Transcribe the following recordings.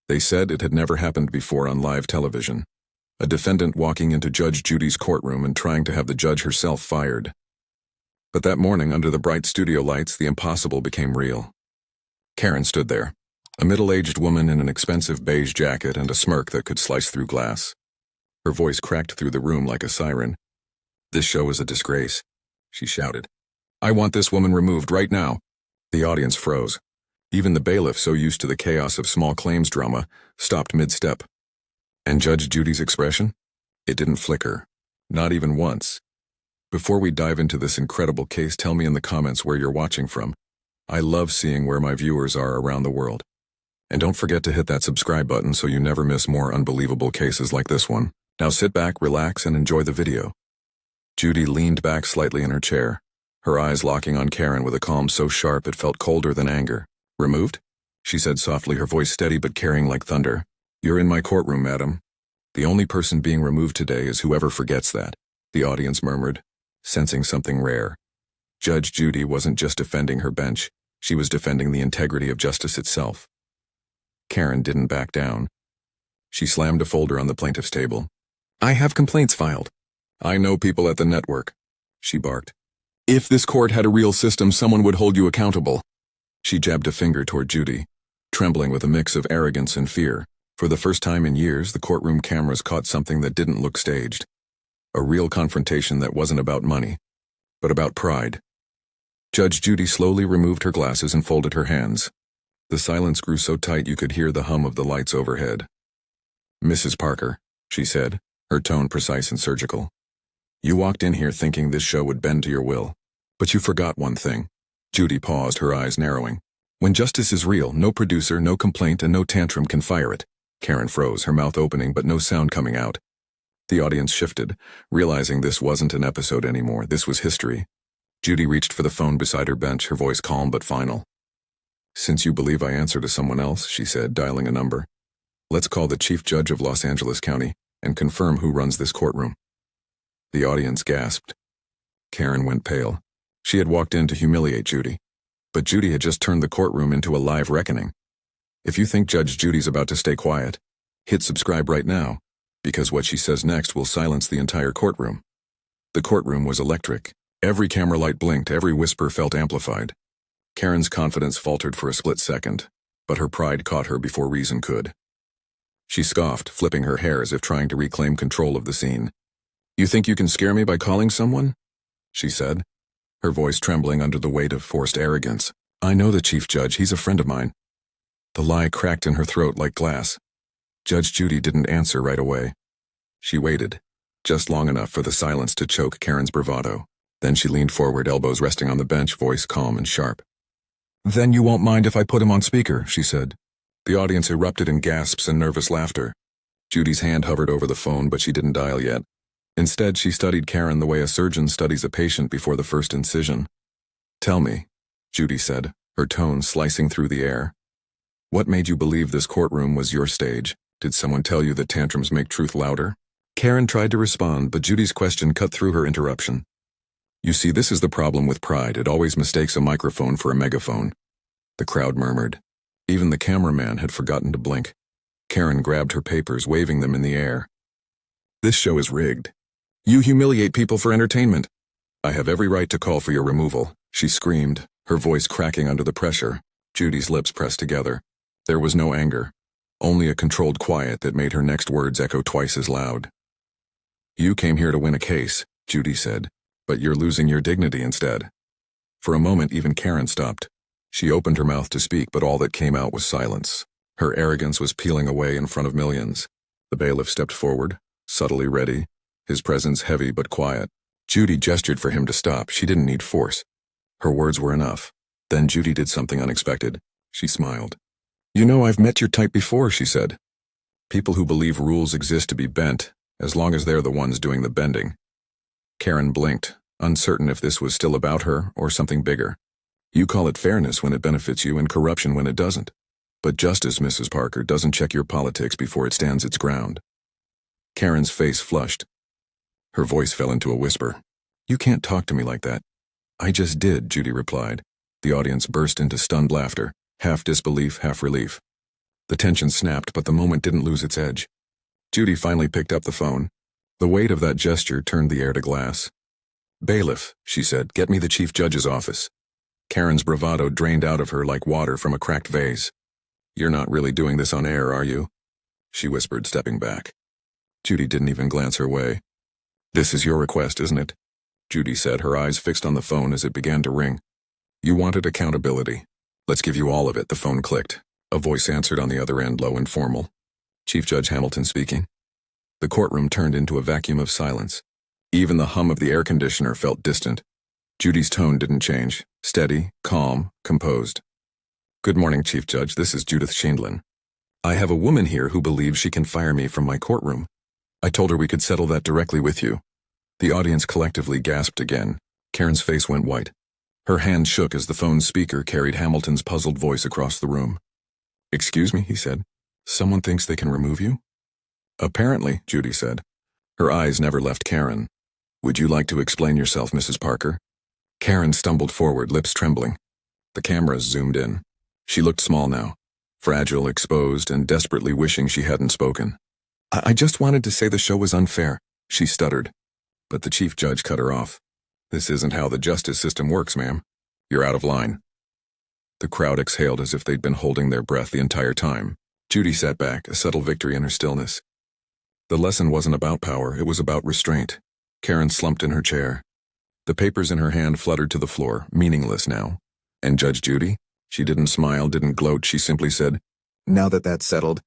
They said it had never happened before on live television. A defendant walking into Judge Judy's courtroom and trying to have the judge herself fired. But that morning, under the bright studio lights, the impossible became real. Karen stood there, a middle-aged woman in an expensive beige jacket and a smirk that could slice through glass. Her voice cracked through the room like a siren. "This show is a disgrace," she shouted. "I want this woman removed right now." The audience froze. Even the bailiff, so used to the chaos of small claims drama, stopped mid-step. And Judge Judy's expression? It didn't flicker. Not even once. Before we dive into this incredible case, tell me in the comments where you're watching from. I love seeing where my viewers are around the world. And don't forget to hit that subscribe button so you never miss more unbelievable cases like this one. Now sit back, relax, and enjoy the video. Judy leaned back slightly in her chair, her eyes locking on Karen with a calm so sharp it felt colder than anger. "Removed?" she said softly, her voice steady but carrying like thunder. "You're in my courtroom, madam. The only person being removed today is whoever forgets that," the audience murmured, sensing something rare. Judge Judy wasn't just defending her bench, she was defending the integrity of justice itself. Karen didn't back down. She slammed a folder on the plaintiff's table. "I have complaints filed. I know people at the network," she barked. "If this court had a real system, someone would hold you accountable." She jabbed a finger toward Judy, trembling with a mix of arrogance and fear. For the first time in years, the courtroom cameras caught something that didn't look staged. A real confrontation that wasn't about money, but about pride. Judge Judy slowly removed her glasses and folded her hands. The silence grew so tight you could hear the hum of the lights overhead. "Mrs. Parker," she said, her tone precise and surgical. "You walked in here thinking this show would bend to your will. But you forgot one thing." Judy paused, her eyes narrowing. "When justice is real, no producer, no complaint, and no tantrum can fire it." Karen froze, her mouth opening but no sound coming out. The audience shifted, realizing this wasn't an episode anymore, this was history. Judy reached for the phone beside her bench, her voice calm but final. "Since you believe I answer to someone else," she said, dialing a number, "let's call the Chief Judge of Los Angeles County and confirm who runs this courtroom." The audience gasped. Karen went pale. She had walked in to humiliate Judy. But Judy had just turned the courtroom into a live reckoning. If you think Judge Judy's about to stay quiet, hit subscribe right now, because what she says next will silence the entire courtroom. The courtroom was electric. Every camera light blinked, every whisper felt amplified. Karen's confidence faltered for a split second, but her pride caught her before reason could. She scoffed, flipping her hair as if trying to reclaim control of the scene. "You think you can scare me by calling someone?" she said, her voice trembling under the weight of forced arrogance. "I know the Chief Judge, he's a friend of mine." The lie cracked in her throat like glass. Judge Judy didn't answer right away. She waited, just long enough for the silence to choke Karen's bravado. Then she leaned forward, elbows resting on the bench, voice calm and sharp. "Then you won't mind if I put him on speaker," she said. The audience erupted in gasps and nervous laughter. Judy's hand hovered over the phone, but she didn't dial yet. Instead, she studied Karen the way a surgeon studies a patient before the first incision. "Tell me," Judy said, her tone slicing through the air. "What made you believe this courtroom was your stage? Did someone tell you that tantrums make truth louder?" Karen tried to respond, but Judy's question cut through her interruption. "You see, this is the problem with pride. It always mistakes a microphone for a megaphone." The crowd murmured. Even the cameraman had forgotten to blink. Karen grabbed her papers, waving them in the air. "This show is rigged. You humiliate people for entertainment. I have every right to call for your removal," she screamed, her voice cracking under the pressure. Judy's lips pressed together. There was no anger, only a controlled quiet that made her next words echo twice as loud. "You came here to win a case," Judy said, "but you're losing your dignity instead." For a moment, even Karen stopped. She opened her mouth to speak, but all that came out was silence. Her arrogance was peeling away in front of millions. The bailiff stepped forward, subtly ready, his presence heavy but quiet. Judy gestured for him to stop. She didn't need force. Her words were enough. Then Judy did something unexpected. She smiled. "You know, I've met your type before," she said. "People who believe rules exist to be bent, as long as they're the ones doing the bending." Karen blinked, uncertain if this was still about her or something bigger. "You call it fairness when it benefits you and corruption when it doesn't. But justice, Mrs. Parker, doesn't check your politics before it stands its ground." Karen's face flushed. Her voice fell into a whisper. "You can't talk to me like that." "I just did," Judy replied. The audience burst into stunned laughter, half disbelief, half relief. The tension snapped, but the moment didn't lose its edge. Judy finally picked up the phone. The weight of that gesture turned the air to glass. "Bailiff," she said, "get me the chief judge's office." Karen's bravado drained out of her like water from a cracked vase. "You're not really doing this on air, are you?" she whispered, stepping back. Judy didn't even glance her way. "This is your request, isn't it?" Judy said, her eyes fixed on the phone as it began to ring. "You wanted accountability. Let's give you all of it." The phone clicked. A voice answered on the other end, low and formal. "Chief Judge Hamilton speaking." The courtroom turned into a vacuum of silence. Even the hum of the air conditioner felt distant. Judy's tone didn't change. Steady, calm, composed. "Good morning, Chief Judge. This is Judith Sheindlin. I have a woman here who believes she can fire me from my courtroom. I told her we could settle that directly with you." The audience collectively gasped again. Karen's face went white. Her hand shook as the phone's speaker carried Hamilton's puzzled voice across the room. "Excuse me," he said. "Someone thinks they can remove you?" "Apparently," Judy said. Her eyes never left Karen. "Would you like to explain yourself, Mrs. Parker?" Karen stumbled forward, lips trembling. The cameras zoomed in. She looked small now, fragile, exposed, and desperately wishing she hadn't spoken. I just wanted to say the show was unfair," she stuttered. But the chief judge cut her off. "This isn't how the justice system works, ma'am. You're out of line." The crowd exhaled as if they'd been holding their breath the entire time. Judy sat back, a subtle victory in her stillness. The lesson wasn't about power, it was about restraint. Karen slumped in her chair. The papers in her hand fluttered to the floor, meaningless now. "And Judge Judy?" She didn't smile, didn't gloat, she simply said, "Now that that's settled,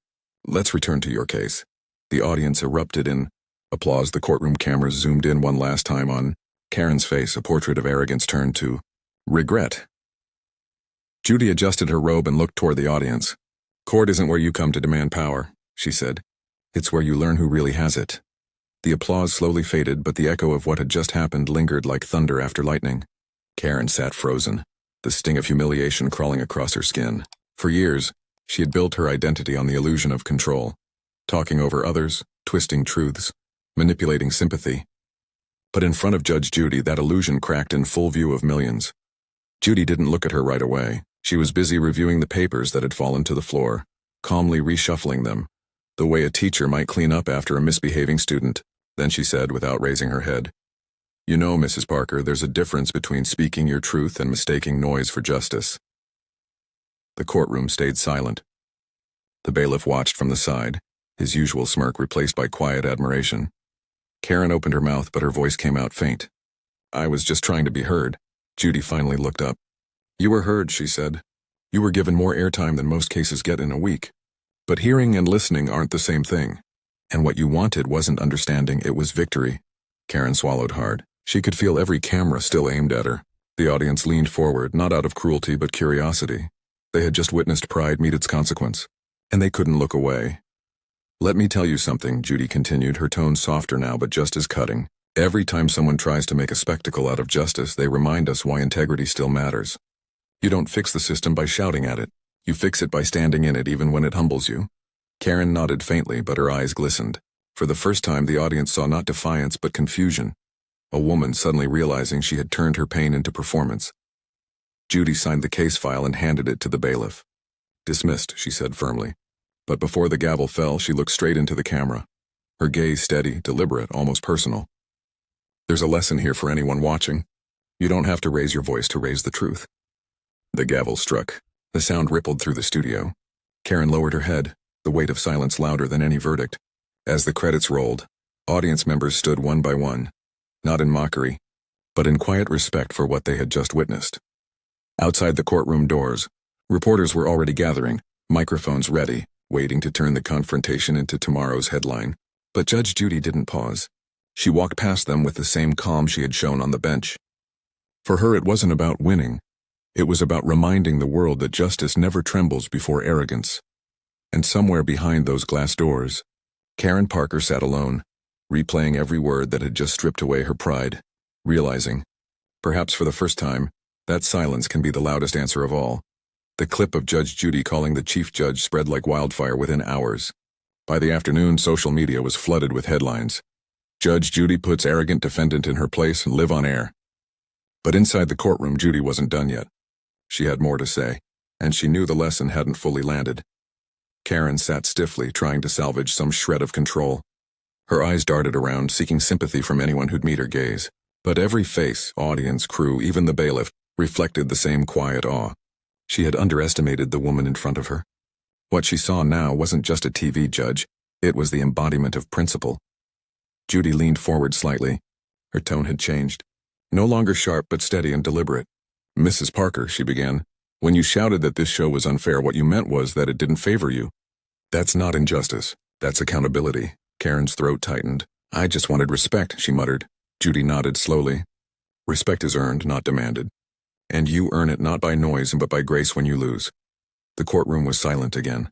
let's return to your case." The audience erupted in applause. The courtroom cameras zoomed in one last time on Karen's face, a portrait of arrogance turned to regret. Judy adjusted her robe and looked toward the audience. "Court isn't where you come to demand power," she said. "It's where you learn who really has it." The applause slowly faded, but the echo of what had just happened lingered like thunder after lightning. Karen sat frozen, the sting of humiliation crawling across her skin. For years, she had built her identity on the illusion of control, talking over others, twisting truths, manipulating sympathy. But in front of Judge Judy, that illusion cracked in full view of millions. Judy didn't look at her right away. She was busy reviewing the papers that had fallen to the floor, calmly reshuffling them, the way a teacher might clean up after a misbehaving student. Then she said, without raising her head, "You know, Mrs. Parker, there's a difference between speaking your truth and mistaking noise for justice." The courtroom stayed silent. The bailiff watched from the side, his usual smirk replaced by quiet admiration. Karen opened her mouth, but her voice came out faint. "I was just trying to be heard." Judy finally looked up. "You were heard," she said. "You were given more airtime than most cases get in a week. But hearing and listening aren't the same thing. And what you wanted wasn't understanding, it was victory." Karen swallowed hard. She could feel every camera still aimed at her. The audience leaned forward, not out of cruelty but curiosity. They had just witnessed pride meet its consequence, and they couldn't look away. "Let me tell you something," Judy continued, her tone softer now but just as cutting. "Every time someone tries to make a spectacle out of justice, they remind us why integrity still matters. You don't fix the system by shouting at it. You fix it by standing in it even when it humbles you." Karen nodded faintly, but her eyes glistened. For the first time, the audience saw not defiance but confusion. A woman suddenly realizing she had turned her pain into performance. Judy signed the case file and handed it to the bailiff. "Dismissed," she said firmly. But before the gavel fell, she looked straight into the camera. Her gaze steady, deliberate, almost personal. "There's a lesson here for anyone watching. You don't have to raise your voice to raise the truth." The gavel struck. The sound rippled through the studio. Karen lowered her head, the weight of silence louder than any verdict. As the credits rolled, audience members stood one by one, not in mockery, but in quiet respect for what they had just witnessed. Outside the courtroom doors, reporters were already gathering, microphones ready, waiting to turn the confrontation into tomorrow's headline. But Judge Judy didn't pause. She walked past them with the same calm she had shown on the bench. For her, it wasn't about winning. It was about reminding the world that justice never trembles before arrogance. And somewhere behind those glass doors, Karen Parker sat alone, replaying every word that had just stripped away her pride, realizing, perhaps for the first time, that silence can be the loudest answer of all. The clip of Judge Judy calling the chief judge spread like wildfire within hours. By the afternoon, social media was flooded with headlines. "Judge Judy puts arrogant defendant in her place and live on air." But inside the courtroom, Judy wasn't done yet. She had more to say, and she knew the lesson hadn't fully landed. Karen sat stiffly, trying to salvage some shred of control. Her eyes darted around, seeking sympathy from anyone who'd meet her gaze. But every face, audience, crew, even the bailiff, reflected the same quiet awe. She had underestimated the woman in front of her. What she saw now wasn't just a TV judge, it was the embodiment of principle. Judy leaned forward slightly. Her tone had changed. No longer sharp but steady and deliberate. "Mrs. Parker," she began, "when you shouted that this show was unfair, what you meant was that it didn't favor you. That's not injustice. That's accountability." Karen's throat tightened. "I just wanted respect," she muttered. Judy nodded slowly. "Respect is earned, not demanded. And you earn it not by noise but by grace when you lose." The courtroom was silent again.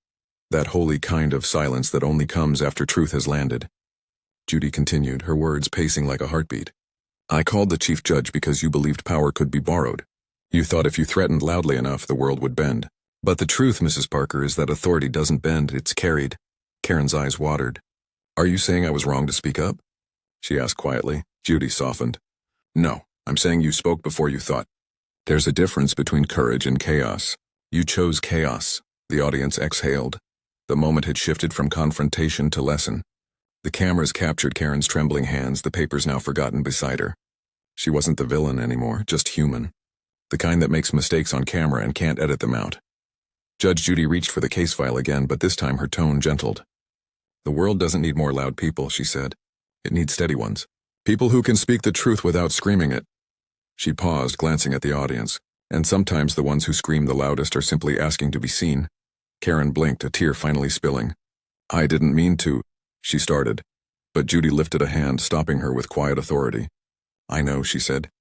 That holy kind of silence that only comes after truth has landed. Judy continued, her words pacing like a heartbeat. "I called the chief judge because you believed power could be borrowed. You thought if you threatened loudly enough, the world would bend. But the truth, Mrs. Parker, is that authority doesn't bend, it's carried." Karen's eyes watered. "Are you saying I was wrong to speak up?" she asked quietly. Judy softened. "No, I'm saying you spoke before you thought. There's a difference between courage and chaos. You chose chaos." The audience exhaled. The moment had shifted from confrontation to lesson. The cameras captured Karen's trembling hands, the papers now forgotten beside her. She wasn't the villain anymore, just human. The kind that makes mistakes on camera and can't edit them out. Judge Judy reached for the case file again, but this time her tone gentled. "The world doesn't need more loud people," she said. "It needs steady ones. People who can speak the truth without screaming it." She paused, glancing at the audience. "And sometimes the ones who scream the loudest are simply asking to be seen." Karen blinked, a tear finally spilling. "I didn't mean to," she started. But Judy lifted a hand, stopping her with quiet authority. "I know," she said.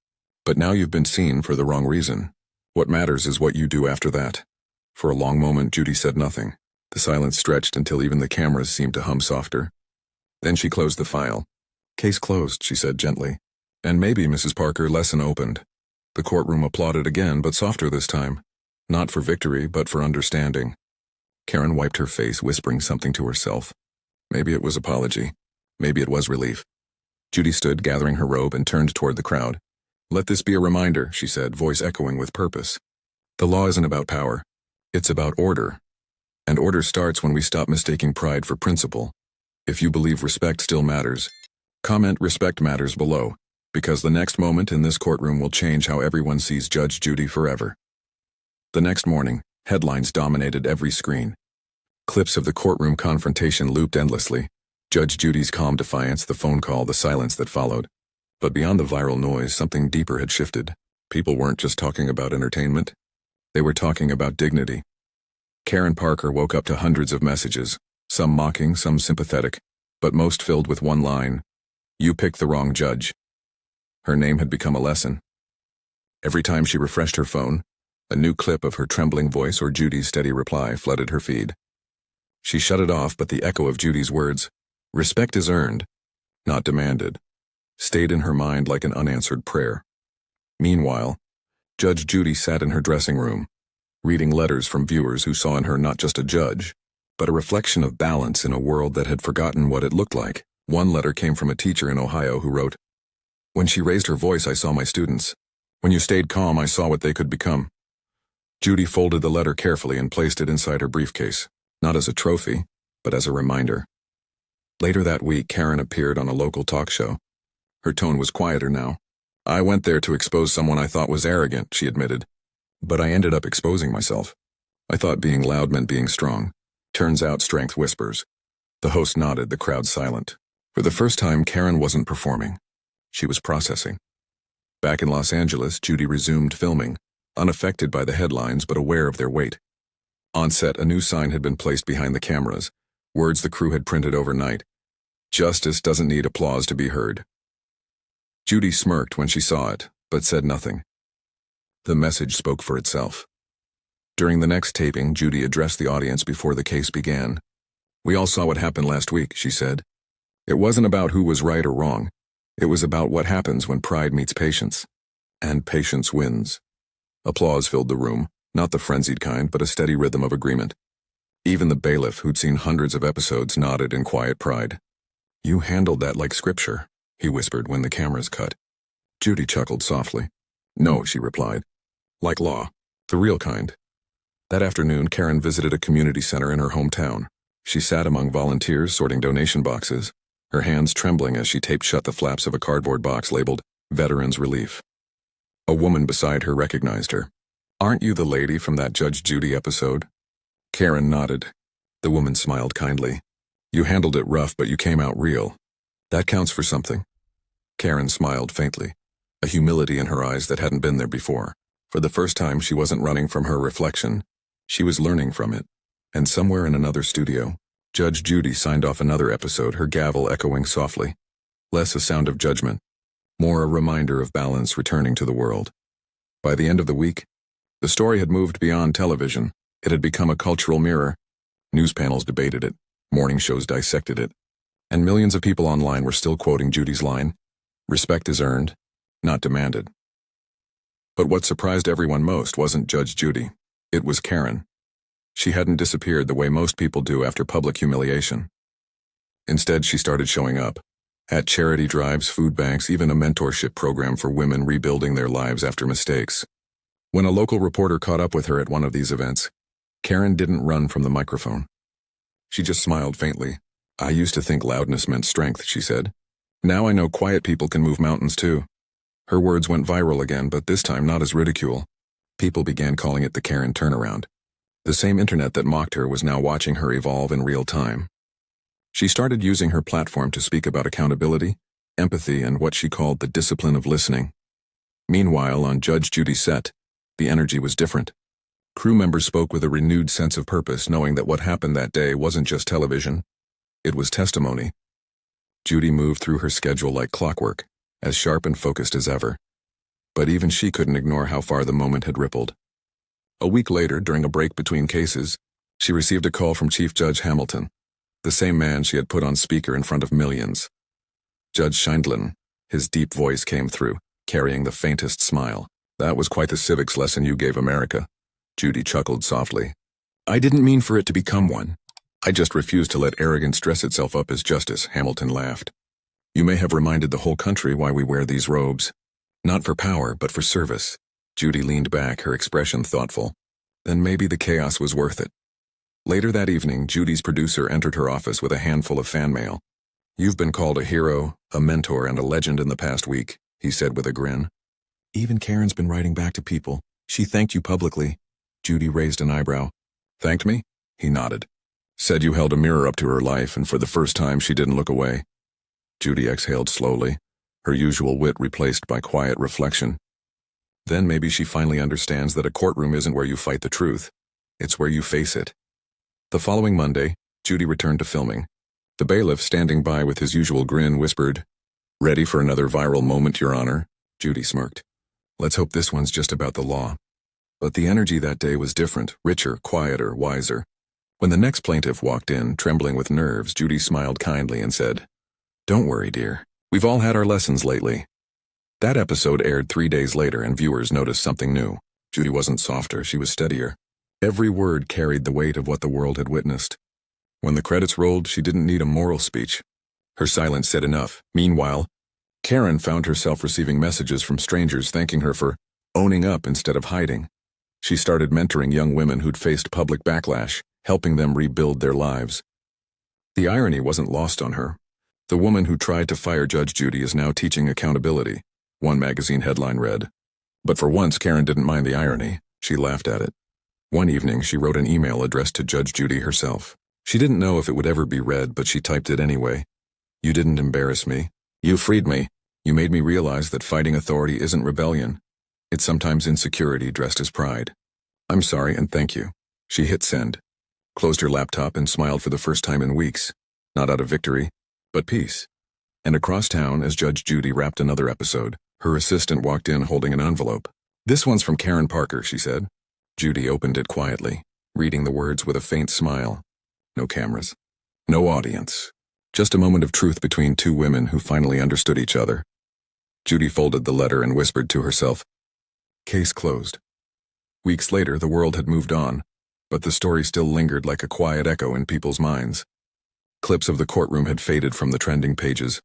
"But now you've been seen for the wrong reason. What matters is what you do after that." For a long moment, Judy said nothing. The silence stretched until even the cameras seemed to hum softer. Then she closed the file. "Case closed," she said gently. "And maybe, Mrs. Parker, lesson opened." The courtroom applauded again, but softer this time. Not for victory, but for understanding. Karen wiped her face, whispering something to herself. Maybe it was apology. Maybe it was relief. Judy stood, gathering her robe, and turned toward the crowd. "Let this be a reminder," she said, voice echoing with purpose. "The law isn't about power. It's about order. And order starts when we stop mistaking pride for principle. If you believe respect still matters, comment 'respect matters' below, because the next moment in this courtroom will change how everyone sees Judge Judy forever." The next morning, headlines dominated every screen. Clips of the courtroom confrontation looped endlessly. Judge Judy's calm defiance, the phone call, the silence that followed. But beyond the viral noise, something deeper had shifted. People weren't just talking about entertainment. They were talking about dignity. Karen Parker woke up to hundreds of messages, some mocking, some sympathetic, but most filled with one line: "You picked the wrong judge." Her name had become a lesson. Every time she refreshed her phone, a new clip of her trembling voice or Judy's steady reply flooded her feed. She shut it off, but the echo of Judy's words, "Respect is earned, not demanded," stayed in her mind like an unanswered prayer. Meanwhile, Judge Judy sat in her dressing room, reading letters from viewers who saw in her not just a judge, but a reflection of balance in a world that had forgotten what it looked like. One letter came from a teacher in Ohio who wrote, "When she raised her voice, I saw my students. When you stayed calm, I saw what they could become." Judy folded the letter carefully and placed it inside her briefcase, not as a trophy, but as a reminder. Later that week, Karen appeared on a local talk show. Her tone was quieter now. "I went there to expose someone I thought was arrogant," she admitted. "But I ended up exposing myself. I thought being loud meant being strong. Turns out strength whispers." The host nodded, the crowd silent. For the first time, Karen wasn't performing. She was processing. Back in Los Angeles, Judy resumed filming, unaffected by the headlines but aware of their weight. On set, a new sign had been placed behind the cameras, words the crew had printed overnight. "Justice doesn't need applause to be heard." Judy smirked when she saw it, but said nothing. The message spoke for itself. During the next taping, Judy addressed the audience before the case began. "We all saw what happened last week," she said. "It wasn't about who was right or wrong. It was about what happens when pride meets patience. And patience wins." Applause filled the room, not the frenzied kind, but a steady rhythm of agreement. Even the bailiff, who'd seen hundreds of episodes, nodded in quiet pride. "You handled that like scripture," he whispered when the cameras cut. Judy chuckled softly. "No," she replied. "Like law. The real kind." That afternoon, Karen visited a community center in her hometown. She sat among volunteers sorting donation boxes, her hands trembling as she taped shut the flaps of a cardboard box labeled Veterans Relief. A woman beside her recognized her. "Aren't you the lady from that Judge Judy episode?" Karen nodded. The woman smiled kindly. "You handled it rough, but you came out real. That counts for something." Karen smiled faintly, a humility in her eyes that hadn't been there before. For the first time, she wasn't running from her reflection. She was learning from it. And somewhere in another studio, Judge Judy signed off another episode, her gavel echoing softly. Less a sound of judgment, more a reminder of balance returning to the world. By the end of the week, the story had moved beyond television. It had become a cultural mirror. News panels debated it, morning shows dissected it, and millions of people online were still quoting Judy's line, "Respect is earned, not demanded." But what surprised everyone most wasn't Judge Judy. It was Karen. She hadn't disappeared the way most people do after public humiliation. Instead, she started showing up. At charity drives, food banks, even a mentorship program for women rebuilding their lives after mistakes. When a local reporter caught up with her at one of these events, Karen didn't run from the microphone. She just smiled faintly. "I used to think loudness meant strength," she said. "Now I know quiet people can move mountains too." Her words went viral again, but this time not as ridicule. People began calling it the Karen turnaround. The same internet that mocked her was now watching her evolve in real time. She started using her platform to speak about accountability, empathy, and what she called the discipline of listening. Meanwhile, on Judge Judy's set, the energy was different. Crew members spoke with a renewed sense of purpose, knowing that what happened that day wasn't just television. It was testimony. Judy moved through her schedule like clockwork, as sharp and focused as ever. But even she couldn't ignore how far the moment had rippled. A week later, during a break between cases, she received a call from Chief Judge Hamilton, the same man she had put on speaker in front of millions. Judge Scheindlin, his deep voice came through, carrying the faintest smile. "That was quite the civics lesson you gave America." Judy chuckled softly. "I didn't mean for it to become one. I just refused to let arrogance dress itself up as justice," Hamilton laughed. "You may have reminded the whole country why we wear these robes. Not for power, but for service." Judy leaned back, her expression thoughtful. Then maybe the chaos was worth it. Later that evening, Judy's producer entered her office with a handful of fan mail. "You've been called a hero, a mentor, and a legend in the past week," he said with a grin. "Even Karen's been writing back to people. She thanked you publicly." Judy raised an eyebrow. "Thanked me?" He nodded. "Said you held a mirror up to her life, and for the first time she didn't look away." Judy exhaled slowly, her usual wit replaced by quiet reflection. Then maybe she finally understands that a courtroom isn't where you fight the truth. It's where you face it. The following Monday, Judy returned to filming. The bailiff, standing by with his usual grin, whispered, "Ready for another viral moment, Your Honor?" Judy smirked. "Let's hope this one's just about the law." But the energy that day was different, richer, quieter, wiser. When the next plaintiff walked in, trembling with nerves, Judy smiled kindly and said, "Don't worry, dear. We've all had our lessons lately." That episode aired 3 days later, and viewers noticed something new. Judy wasn't softer, she was steadier. Every word carried the weight of what the world had witnessed. When the credits rolled, she didn't need a moral speech. Her silence said enough. Meanwhile, Karen found herself receiving messages from strangers thanking her for owning up instead of hiding. She started mentoring young women who'd faced public backlash, helping them rebuild their lives. The irony wasn't lost on her. The woman who tried to fire Judge Judy is now teaching accountability, one magazine headline read. But for once, Karen didn't mind the irony. She laughed at it. One evening, she wrote an email addressed to Judge Judy herself. She didn't know if it would ever be read, but she typed it anyway. "You didn't embarrass me. You freed me. You made me realize that fighting authority isn't rebellion. It's sometimes insecurity dressed as pride. I'm sorry and thank you." She hit send, closed her laptop, and smiled for the first time in weeks. Not out of victory, but peace. And across town, as Judge Judy wrapped another episode, her assistant walked in holding an envelope. "This one's from Karen Parker," she said. Judy opened it quietly, reading the words with a faint smile. No cameras. No audience. Just a moment of truth between two women who finally understood each other. Judy folded the letter and whispered to herself, "Case closed." Weeks later, the world had moved on, but the story still lingered like a quiet echo in people's minds. Clips of the courtroom had faded from the trending pages,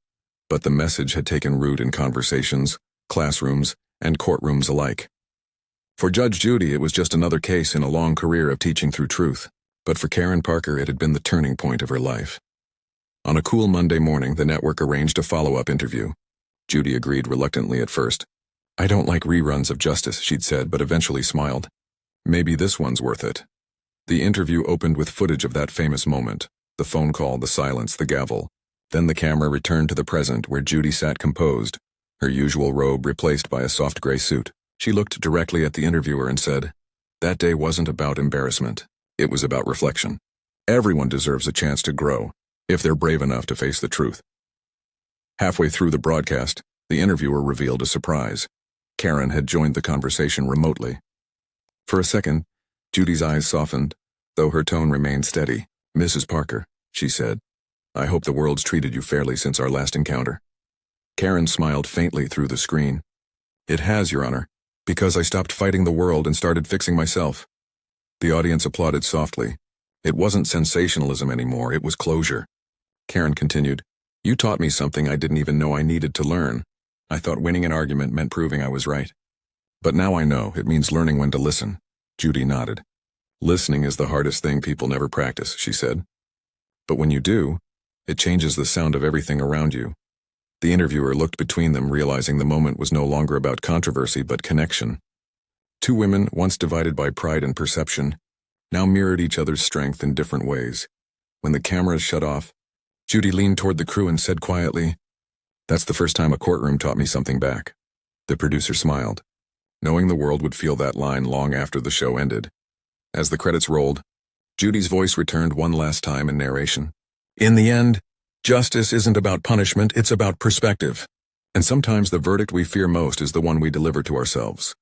but the message had taken root in conversations, classrooms, and courtrooms alike. For Judge Judy, it was just another case in a long career of teaching through truth. But for Karen Parker, it had been the turning point of her life. On a cool Monday morning, the network arranged a follow-up interview. Judy agreed reluctantly at first. "I don't like reruns of Justice," she'd said, but eventually smiled. "Maybe this one's worth it." The interview opened with footage of that famous moment. The phone call, the silence, the gavel. Then the camera returned to the present, where Judy sat composed, her usual robe replaced by a soft gray suit. She looked directly at the interviewer and said, "That day wasn't about embarrassment. It was about reflection. Everyone deserves a chance to grow, if they're brave enough to face the truth." Halfway through the broadcast, the interviewer revealed a surprise. Karen had joined the conversation remotely. For a second, Judy's eyes softened, though her tone remained steady. "Mrs. Parker," she said, "I hope the world's treated you fairly since our last encounter." Karen smiled faintly through the screen. "It has, Your Honor, because I stopped fighting the world and started fixing myself." The audience applauded softly. It wasn't sensationalism anymore, it was closure. Karen continued, "You taught me something I didn't even know I needed to learn. I thought winning an argument meant proving I was right. But now I know it means learning when to listen." Judy nodded. "Listening is the hardest thing people never practice," she said. "But when you do, it changes the sound of everything around you." The interviewer looked between them, realizing the moment was no longer about controversy but connection. Two women, once divided by pride and perception, now mirrored each other's strength in different ways. When the cameras shut off, Judy leaned toward the crew and said quietly, "That's the first time a courtroom taught me something back." The producer smiled, knowing the world would feel that line long after the show ended. As the credits rolled, Judy's voice returned one last time in narration. "In the end, justice isn't about punishment, it's about perspective. And sometimes the verdict we fear most is the one we deliver to ourselves."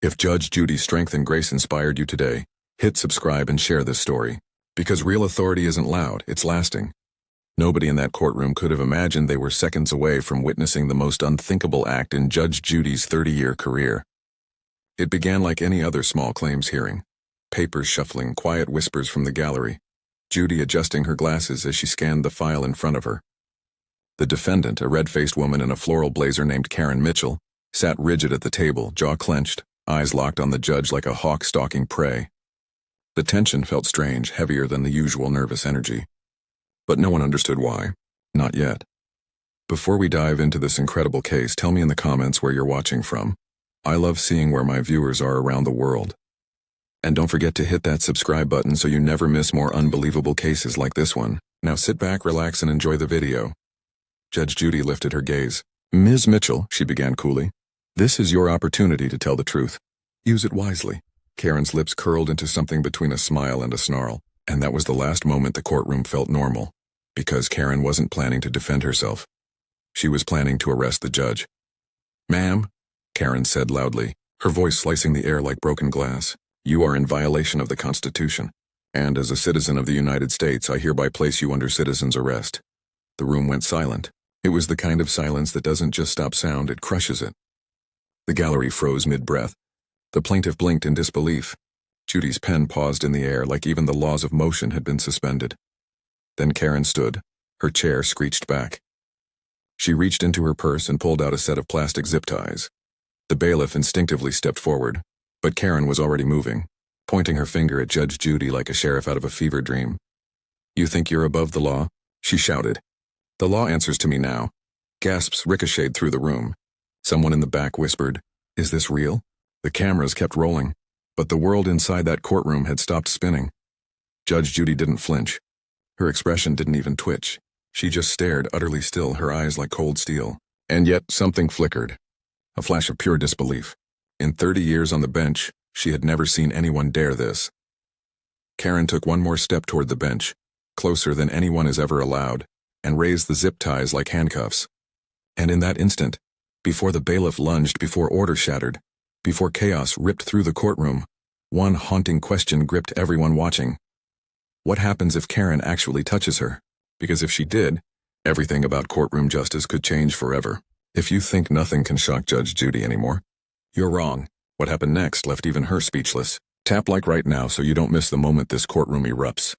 If Judge Judy's strength and grace inspired you today, hit subscribe and share this story. Because real authority isn't loud, it's lasting. Nobody in that courtroom could have imagined they were seconds away from witnessing the most unthinkable act in Judge Judy's 30-year career. It began like any other small claims hearing. Papers shuffling, quiet whispers from the gallery. Judy adjusting her glasses as she scanned the file in front of her. The defendant, a red-faced woman in a floral blazer named Karen Mitchell, sat rigid at the table, jaw clenched, eyes locked on the judge like a hawk stalking prey. The tension felt strange, heavier than the usual nervous energy. But no one understood why. Not yet. Before we dive into this incredible case, tell me in the comments where you're watching from. I love seeing where my viewers are around the world. And don't forget to hit that subscribe button so you never miss more unbelievable cases like this one. Now sit back, relax, and enjoy the video. Judge Judy lifted her gaze. "Ms. Mitchell," she began coolly, "this is your opportunity to tell the truth. Use it wisely." Karen's lips curled into something between a smile and a snarl, and that was the last moment the courtroom felt normal, because Karen wasn't planning to defend herself. She was planning to arrest the judge. "Ma'am," Karen said loudly, her voice slicing the air like broken glass, "you are in violation of the Constitution, and as a citizen of the United States, I hereby place you under citizen's arrest." The room went silent. It was the kind of silence that doesn't just stop sound, it crushes it. The gallery froze mid-breath. The plaintiff blinked in disbelief. Judy's pen paused in the air like even the laws of motion had been suspended. Then Karen stood. Her chair screeched back. She reached into her purse and pulled out a set of plastic zip ties. The bailiff instinctively stepped forward, but Karen was already moving, pointing her finger at Judge Judy like a sheriff out of a fever dream. "You think you're above the law?" she shouted. "The law answers to me now." Gasps ricocheted through the room. Someone in the back whispered, "Is this real?" The cameras kept rolling, but the world inside that courtroom had stopped spinning. Judge Judy didn't flinch. Her expression didn't even twitch. She just stared, utterly still, her eyes like cold steel. And yet something flickered. A flash of pure disbelief. In 30 years on the bench, she had never seen anyone dare this. Karen took one more step toward the bench, closer than anyone is ever allowed, and raised the zip ties like handcuffs. And in that instant, before the bailiff lunged, before order shattered, before chaos ripped through the courtroom, one haunting question gripped everyone watching. What happens if Karen actually touches her? Because if she did, everything about courtroom justice could change forever. If you think nothing can shock Judge Judy anymore, you're wrong. What happened next left even her speechless. Tap like right now so you don't miss the moment this courtroom erupts.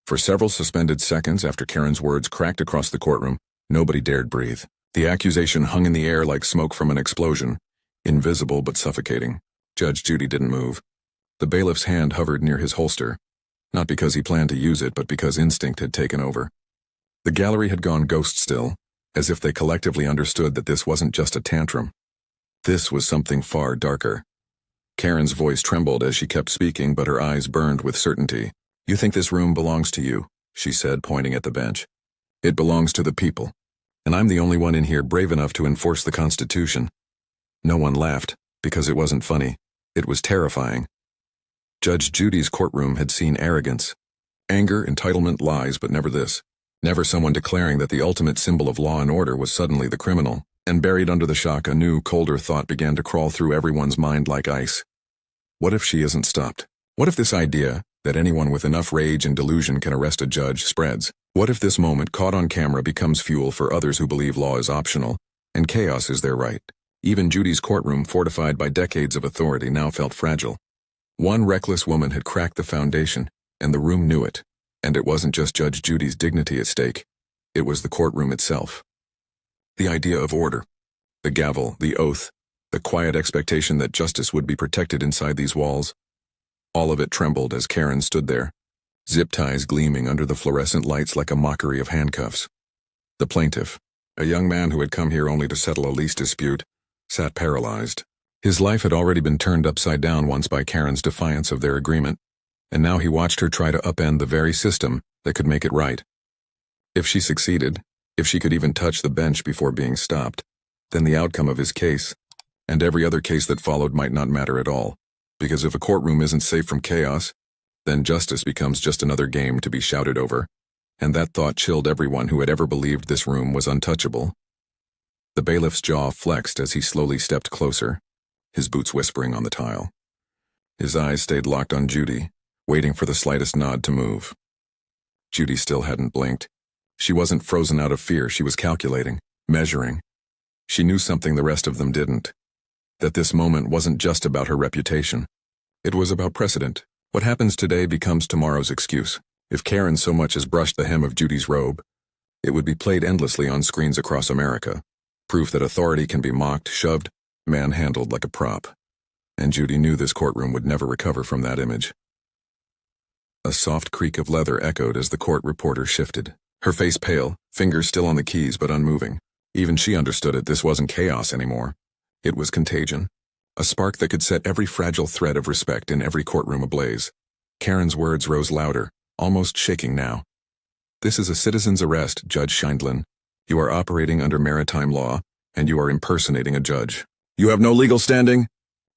For several suspended seconds after Karen's words cracked across the courtroom, nobody dared breathe. The accusation hung in the air like smoke from an explosion, invisible but suffocating. Judge Judy didn't move. The bailiff's hand hovered near his holster, not because he planned to use it, but because instinct had taken over. The gallery had gone ghost still, as if they collectively understood that this wasn't just a tantrum. This was something far darker. Karen's voice trembled as she kept speaking, but her eyes burned with certainty. "You think this room belongs to you," she said, pointing at the bench. "It belongs to the people, and I'm the only one in here brave enough to enforce the Constitution." No one laughed, because it wasn't funny. It was terrifying. Judge Judy's courtroom had seen arrogance, anger, entitlement, lies, but never this. Never someone declaring that the ultimate symbol of law and order was suddenly the criminal. And buried under the shock, a new, colder thought began to crawl through everyone's mind like ice. What if she isn't stopped? What if this idea, that anyone with enough rage and delusion can arrest a judge, spreads? What if this moment, caught on camera, becomes fuel for others who believe law is optional, and chaos is their right? Even Judy's courtroom, fortified by decades of authority, now felt fragile. One reckless woman had cracked the foundation, and the room knew it. And it wasn't just Judge Judy's dignity at stake. It was the courtroom itself. The idea of order, the gavel, the oath, the quiet expectation that justice would be protected inside these walls. All of it trembled as Karen stood there, zip ties gleaming under the fluorescent lights like a mockery of handcuffs. The plaintiff, a young man who had come here only to settle a lease dispute, sat paralyzed. His life had already been turned upside down once by Karen's defiance of their agreement, and now he watched her try to upend the very system that could make it right. If she succeeded, if she could even touch the bench before being stopped, then the outcome of his case, and every other case that followed, might not matter at all. Because if a courtroom isn't safe from chaos, then justice becomes just another game to be shouted over, and that thought chilled everyone who had ever believed this room was untouchable. The bailiff's jaw flexed as he slowly stepped closer, his boots whispering on the tile. His eyes stayed locked on Judy, waiting for the slightest nod to move. Judy still hadn't blinked. She wasn't frozen out of fear, she was calculating, measuring. She knew something the rest of them didn't. That this moment wasn't just about her reputation. It was about precedent. What happens today becomes tomorrow's excuse. If Karen so much as brushed the hem of Judy's robe, it would be played endlessly on screens across America. Proof that authority can be mocked, shoved, manhandled like a prop. And Judy knew this courtroom would never recover from that image. A soft creak of leather echoed as the court reporter shifted. Her face pale, fingers still on the keys but unmoving. Even she understood it. This wasn't chaos anymore. It was contagion. A spark that could set every fragile thread of respect in every courtroom ablaze. Karen's words rose louder, almost shaking now. "This is a citizen's arrest, Judge Scheindlin. You are operating under maritime law, and you are impersonating a judge. You have no legal standing."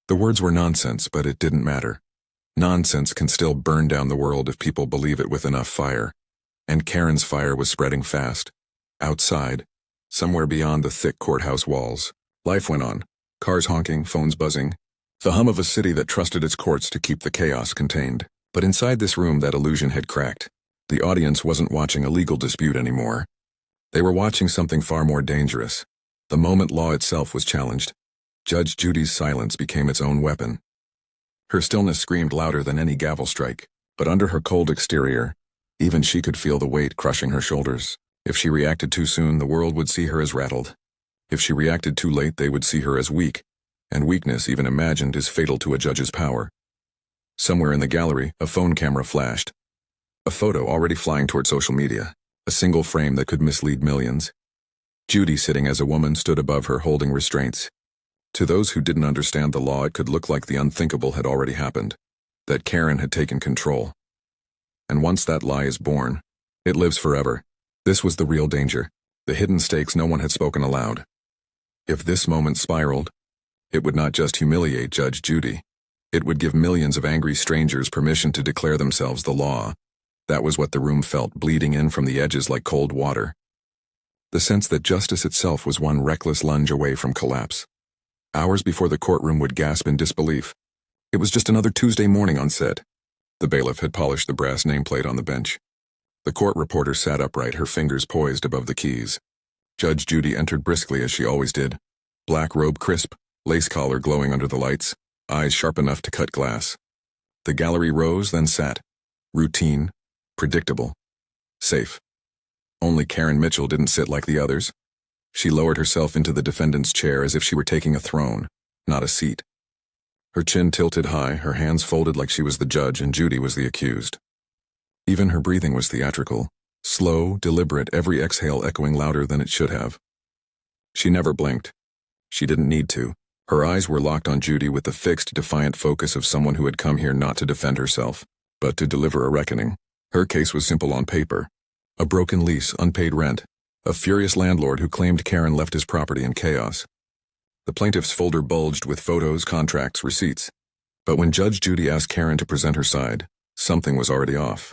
The words were nonsense, but it didn't matter. Nonsense can still burn down the world if people believe it with enough fire. And Karen's fire was spreading fast. Outside, somewhere beyond the thick courthouse walls, life went on. Cars honking, phones buzzing. The hum of a city that trusted its courts to keep the chaos contained. But inside this room, that illusion had cracked. The audience wasn't watching a legal dispute anymore. They were watching something far more dangerous. The moment law itself was challenged, Judge Judy's silence became its own weapon. Her stillness screamed louder than any gavel strike, but under her cold exterior, even she could feel the weight crushing her shoulders. If she reacted too soon, the world would see her as rattled. If she reacted too late, they would see her as weak, and weakness, even imagined, is fatal to a judge's power. Somewhere in the gallery, a phone camera flashed. A photo already flying toward social media, a single frame that could mislead millions. Judy, sitting as a woman, stood above her, holding restraints. To those who didn't understand the law, it could look like the unthinkable had already happened, that Karen had taken control. And once that lie is born, it lives forever. This was the real danger, the hidden stakes no one had spoken aloud. If this moment spiraled, it would not just humiliate Judge Judy. It would give millions of angry strangers permission to declare themselves the law. That was what the room felt, bleeding in from the edges like cold water. The sense that justice itself was one reckless lunge away from collapse. Hours before the courtroom would gasp in disbelief. It was just another Tuesday morning on set. The bailiff had polished the brass nameplate on the bench. The court reporter sat upright, her fingers poised above the keys. Judge Judy entered briskly as she always did. Black robe crisp, lace collar glowing under the lights, eyes sharp enough to cut glass. The gallery rose, then sat. Routine, predictable, safe. Only Karen Mitchell didn't sit like the others. She lowered herself into the defendant's chair as if she were taking a throne, not a seat. Her chin tilted high, her hands folded like she was the judge and Judy was the accused. Even her breathing was theatrical, slow, deliberate, every exhale echoing louder than it should have. She never blinked. She didn't need to. Her eyes were locked on Judy with the fixed, defiant focus of someone who had come here not to defend herself, but to deliver a reckoning. Her case was simple on paper. A broken lease, unpaid rent, a furious landlord who claimed Karen left his property in chaos. The plaintiff's folder bulged with photos, contracts, receipts. But when Judge Judy asked Karen to present her side, something was already off.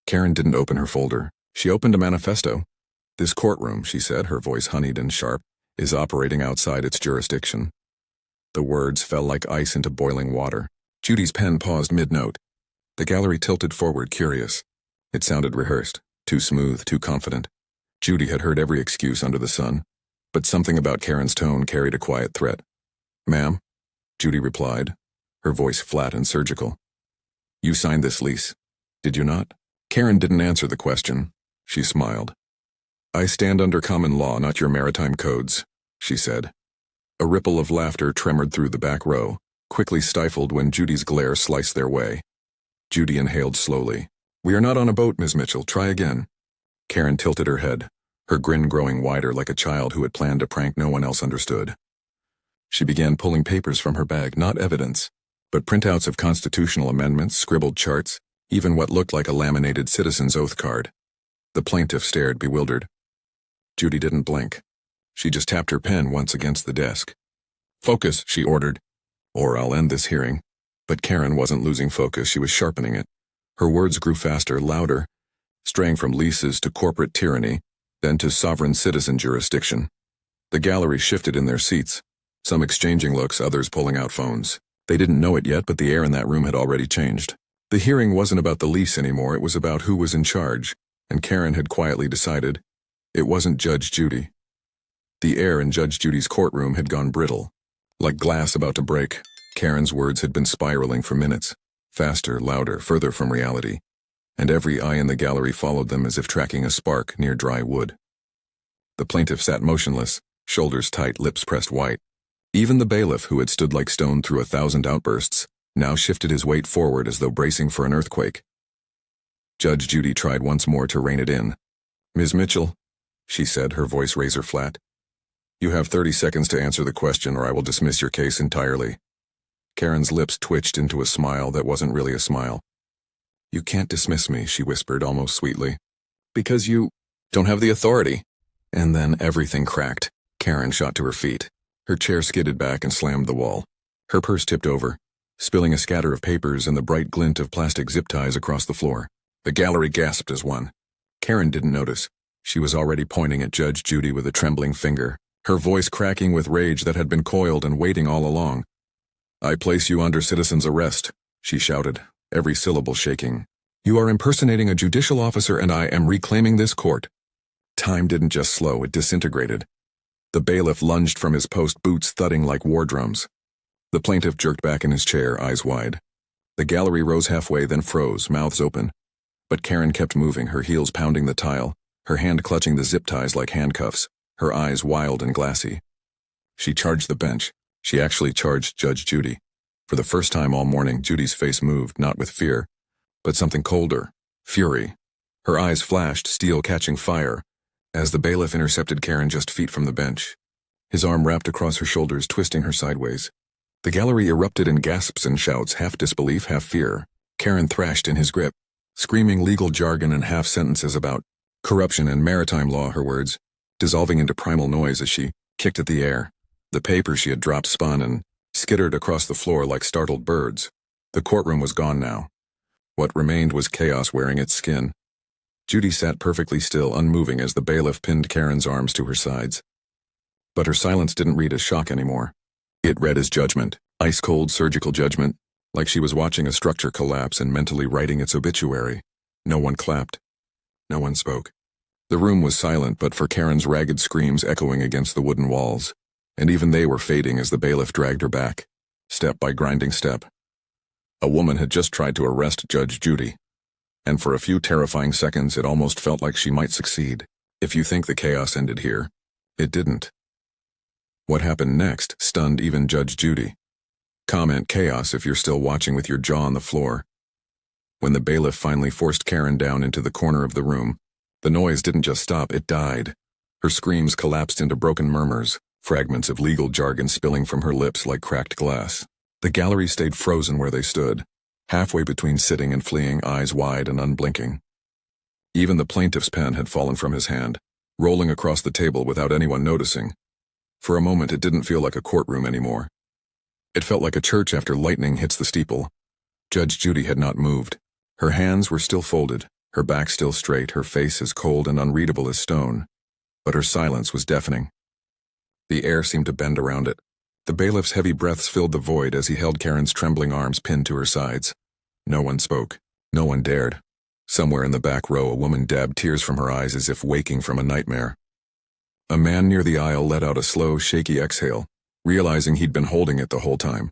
Karen didn't open her folder. She opened a manifesto. "This courtroom," she said, her voice honeyed and sharp, "is operating outside its jurisdiction." The words fell like ice into boiling water. Judy's pen paused mid-note. The gallery tilted forward, curious. It sounded rehearsed, too smooth, too confident. Judy had heard every excuse under the sun, but something about Karen's tone carried a quiet threat. "Ma'am," Judy replied, her voice flat and surgical. "You signed this lease, did you not?" Karen didn't answer the question. She smiled. "I stand under common law, not your maritime codes," she said. A ripple of laughter tremored through the back row, quickly stifled when Judy's glare sliced their way. Judy inhaled slowly. "We are not on a boat, Ms. Mitchell. Try again." Karen tilted her head, her grin growing wider like a child who had planned a prank no one else understood. She began pulling papers from her bag, not evidence, but printouts of constitutional amendments, scribbled charts, even what looked like a laminated citizen's oath card. The plaintiff stared, bewildered. Judy didn't blink. She just tapped her pen once against the desk. "Focus," she ordered, "or I'll end this hearing." But Karen wasn't losing focus, she was sharpening it. Her words grew faster, louder, straying from leases to corporate tyranny, then to sovereign citizen jurisdiction. The gallery shifted in their seats, some exchanging looks, others pulling out phones. They didn't know it yet, but the air in that room had already changed. The hearing wasn't about the lease anymore, it was about who was in charge, and Karen had quietly decided it wasn't Judge Judy. The air in Judge Judy's courtroom had gone brittle. Like glass about to break, Karen's words had been spiraling for minutes, faster, louder, further from reality, and every eye in the gallery followed them as if tracking a spark near dry wood. The plaintiff sat motionless, shoulders tight, lips pressed white. Even the bailiff, who had stood like stone through 1,000 outbursts, now shifted his weight forward as though bracing for an earthquake. Judge Judy tried once more to rein it in. "Ms. Mitchell," she said, her voice razor flat, "you have 30 seconds to answer the question or I will dismiss your case entirely." Karen's lips twitched into a smile that wasn't really a smile. "You can't dismiss me," she whispered almost sweetly. "Because you don't have the authority." And then everything cracked. Karen shot to her feet. Her chair skidded back and slammed the wall. Her purse tipped over, spilling a scatter of papers and the bright glint of plastic zip ties across the floor. The gallery gasped as one. Karen didn't notice. She was already pointing at Judge Judy with a trembling finger, her voice cracking with rage that had been coiled and waiting all along. "I place you under citizen's arrest," she shouted, every syllable shaking. "You are impersonating a judicial officer and I am reclaiming this court." Time didn't just slow, it disintegrated. The bailiff lunged from his post, boots thudding like war drums. The plaintiff jerked back in his chair, eyes wide. The gallery rose halfway, then froze, mouths open. But Karen kept moving, her heels pounding the tile, her hand clutching the zip ties like handcuffs, her eyes wild and glassy. She charged the bench. She actually charged Judge Judy. For the first time all morning, Judy's face moved, not with fear, but something colder, fury. Her eyes flashed, steel catching fire, as the bailiff intercepted Karen just feet from the bench. His arm wrapped across her shoulders, twisting her sideways. The gallery erupted in gasps and shouts, half disbelief, half fear. Karen thrashed in his grip, screaming legal jargon and half-sentences about corruption and maritime law, her words, dissolving into primal noise as she kicked at the air. The paper she had dropped spun and skittered across the floor like startled birds. The courtroom was gone now. What remained was chaos wearing its skin. Judy sat perfectly still, unmoving as the bailiff pinned Karen's arms to her sides. But her silence didn't read as shock anymore. It read as judgment, ice-cold surgical judgment, like she was watching a structure collapse and mentally writing its obituary. No one clapped. No one spoke. The room was silent but for Karen's ragged screams echoing against the wooden walls, and even they were fading as the bailiff dragged her back, step by grinding step. A woman had just tried to arrest Judge Judy, and for a few terrifying seconds it almost felt like she might succeed. If you think the chaos ended here, it didn't. What happened next stunned even Judge Judy. Comment chaos if you're still watching with your jaw on the floor. When the bailiff finally forced Karen down into the corner of the room, the noise didn't just stop, it died. Her screams collapsed into broken murmurs, fragments of legal jargon spilling from her lips like cracked glass. The gallery stayed frozen where they stood, halfway between sitting and fleeing, eyes wide and unblinking. Even the plaintiff's pen had fallen from his hand, rolling across the table without anyone noticing. For a moment it didn't feel like a courtroom anymore. It felt like a church after lightning hits the steeple. Judge Judy had not moved. Her hands were still folded, her back still straight, her face as cold and unreadable as stone. But her silence was deafening. The air seemed to bend around it. The bailiff's heavy breaths filled the void as he held Karen's trembling arms pinned to her sides. No one spoke. No one dared. Somewhere in the back row a woman dabbed tears from her eyes as if waking from a nightmare. A man near the aisle let out a slow, shaky exhale, realizing he'd been holding it the whole time.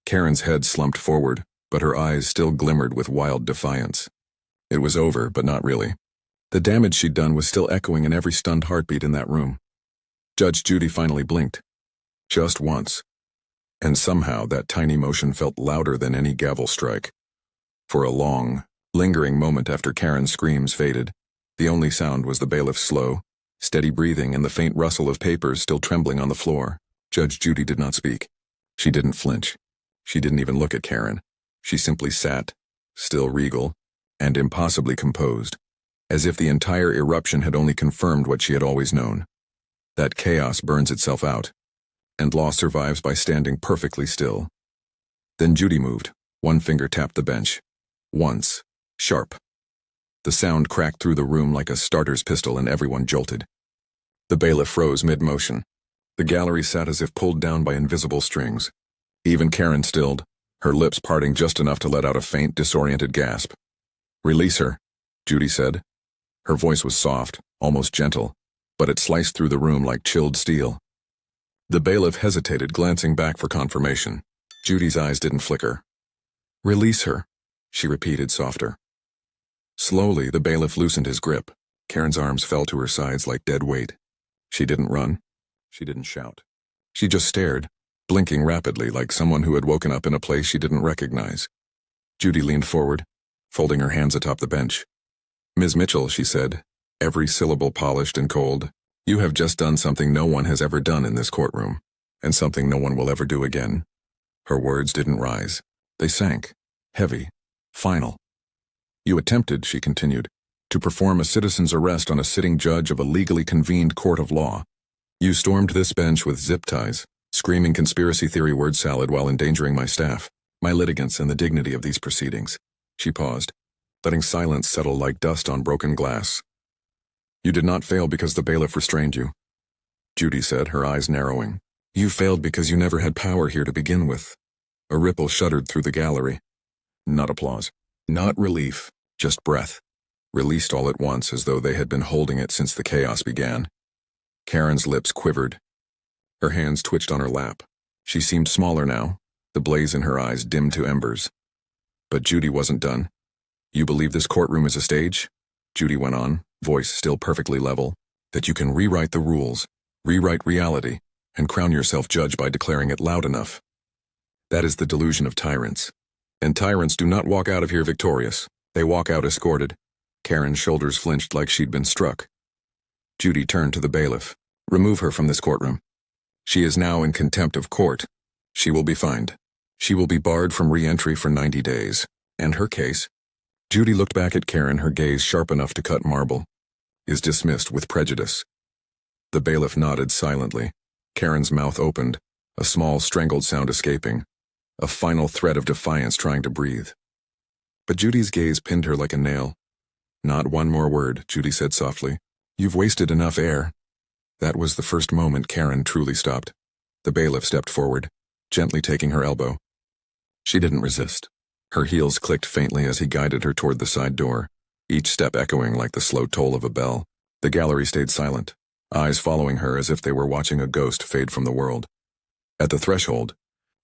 Karen's head slumped forward, but her eyes still glimmered with wild defiance. It was over, but not really. The damage she'd done was still echoing in every stunned heartbeat in that room. Judge Judy finally blinked. Just once. And somehow that tiny motion felt louder than any gavel strike. For a long, lingering moment after Karen's screams faded, the only sound was the bailiff's slow, steady breathing and the faint rustle of papers still trembling on the floor. Judge Judy did not speak. She didn't flinch. She didn't even look at Karen. She simply sat, still regal, and impossibly composed, as if the entire eruption had only confirmed what she had always known. That chaos burns itself out, and law survives by standing perfectly still. Then Judy moved. One finger tapped the bench. Once. Sharp. The sound cracked through the room like a starter's pistol and everyone jolted. The bailiff froze mid-motion. The gallery sat as if pulled down by invisible strings. Even Karen stilled, her lips parting just enough to let out a faint, disoriented gasp. "Release her," Judy said. Her voice was soft, almost gentle, but it sliced through the room like chilled steel. The bailiff hesitated, glancing back for confirmation. Judy's eyes didn't flicker. "Release her," she repeated, softer. Slowly, the bailiff loosened his grip. Karen's arms fell to her sides like dead weight. She didn't run. She didn't shout. She just stared, blinking rapidly like someone who had woken up in a place she didn't recognize. Judy leaned forward, folding her hands atop the bench. "Ms. Mitchell," she said, every syllable polished and cold, "you have just done something no one has ever done in this courtroom, and something no one will ever do again." Her words didn't rise. They sank, heavy, final. "You attempted," she continued, "to perform a citizen's arrest on a sitting judge of a legally convened court of law. You stormed this bench with zip ties, screaming conspiracy theory word salad while endangering my staff, my litigants, and the dignity of these proceedings." She paused, letting silence settle like dust on broken glass. "You did not fail because the bailiff restrained you," Judy said, her eyes narrowing. "You failed because you never had power here to begin with." A ripple shuddered through the gallery. Not applause. Not relief. Just breath. Released all at once as though they had been holding it since the chaos began. Karen's lips quivered. Her hands twitched on her lap. She seemed smaller now, the blaze in her eyes dimmed to embers. But Judy wasn't done. "You believe this courtroom is a stage?" Judy went on, voice still perfectly level. "That you can rewrite the rules, rewrite reality, and crown yourself judge by declaring it loud enough. That is the delusion of tyrants. And tyrants do not walk out of here victorious. They walk out escorted." Karen's shoulders flinched like she'd been struck. Judy turned to the bailiff. "Remove her from this courtroom. She is now in contempt of court. She will be fined. She will be barred from re-entry for 90 days. And her case," Judy looked back at Karen, her gaze sharp enough to cut marble, "is dismissed with prejudice." The bailiff nodded silently. Karen's mouth opened, a small strangled sound escaping, a final thread of defiance trying to breathe. But Judy's gaze pinned her like a nail. "Not one more word," Judy said softly. "You've wasted enough air." That was the first moment Karen truly stopped. The bailiff stepped forward, gently taking her elbow. She didn't resist. Her heels clicked faintly as he guided her toward the side door, each step echoing like the slow toll of a bell. The gallery stayed silent, eyes following her as if they were watching a ghost fade from the world. At the threshold,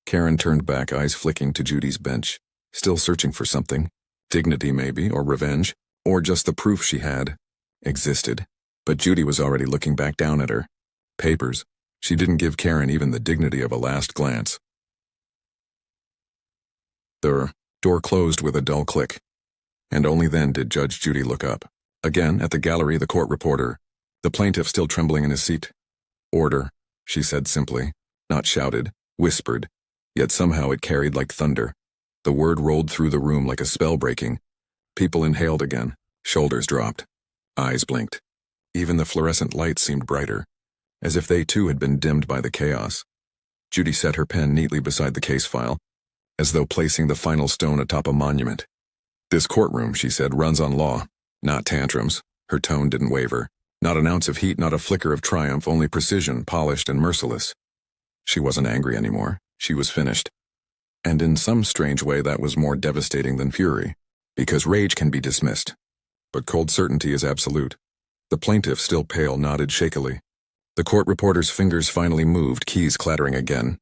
Karen turned back, eyes flicking to Judy's bench, still searching for something. Dignity maybe, or revenge, or just the proof she had existed. But Judy was already looking back down at her. Papers. She didn't give Karen even the dignity of a last glance. The door closed with a dull click, and only then did Judge Judy look up. Again, at the gallery, the court reporter, the plaintiff still trembling in his seat. "Order," she said simply, not shouted, whispered, yet somehow it carried like thunder. The word rolled through the room like a spell breaking. People inhaled again, shoulders dropped, eyes blinked. Even the fluorescent lights seemed brighter, as if they too had been dimmed by the chaos. Judy set her pen neatly beside the case file, as though placing the final stone atop a monument. "This courtroom," she said, "runs on law, not tantrums." Her tone didn't waver. Not an ounce of heat, not a flicker of triumph, only precision, polished and merciless. She wasn't angry anymore. She was finished. And in some strange way that was more devastating than fury, because rage can be dismissed. But cold certainty is absolute. The plaintiff, still pale, nodded shakily. The court reporter's fingers finally moved, keys clattering again.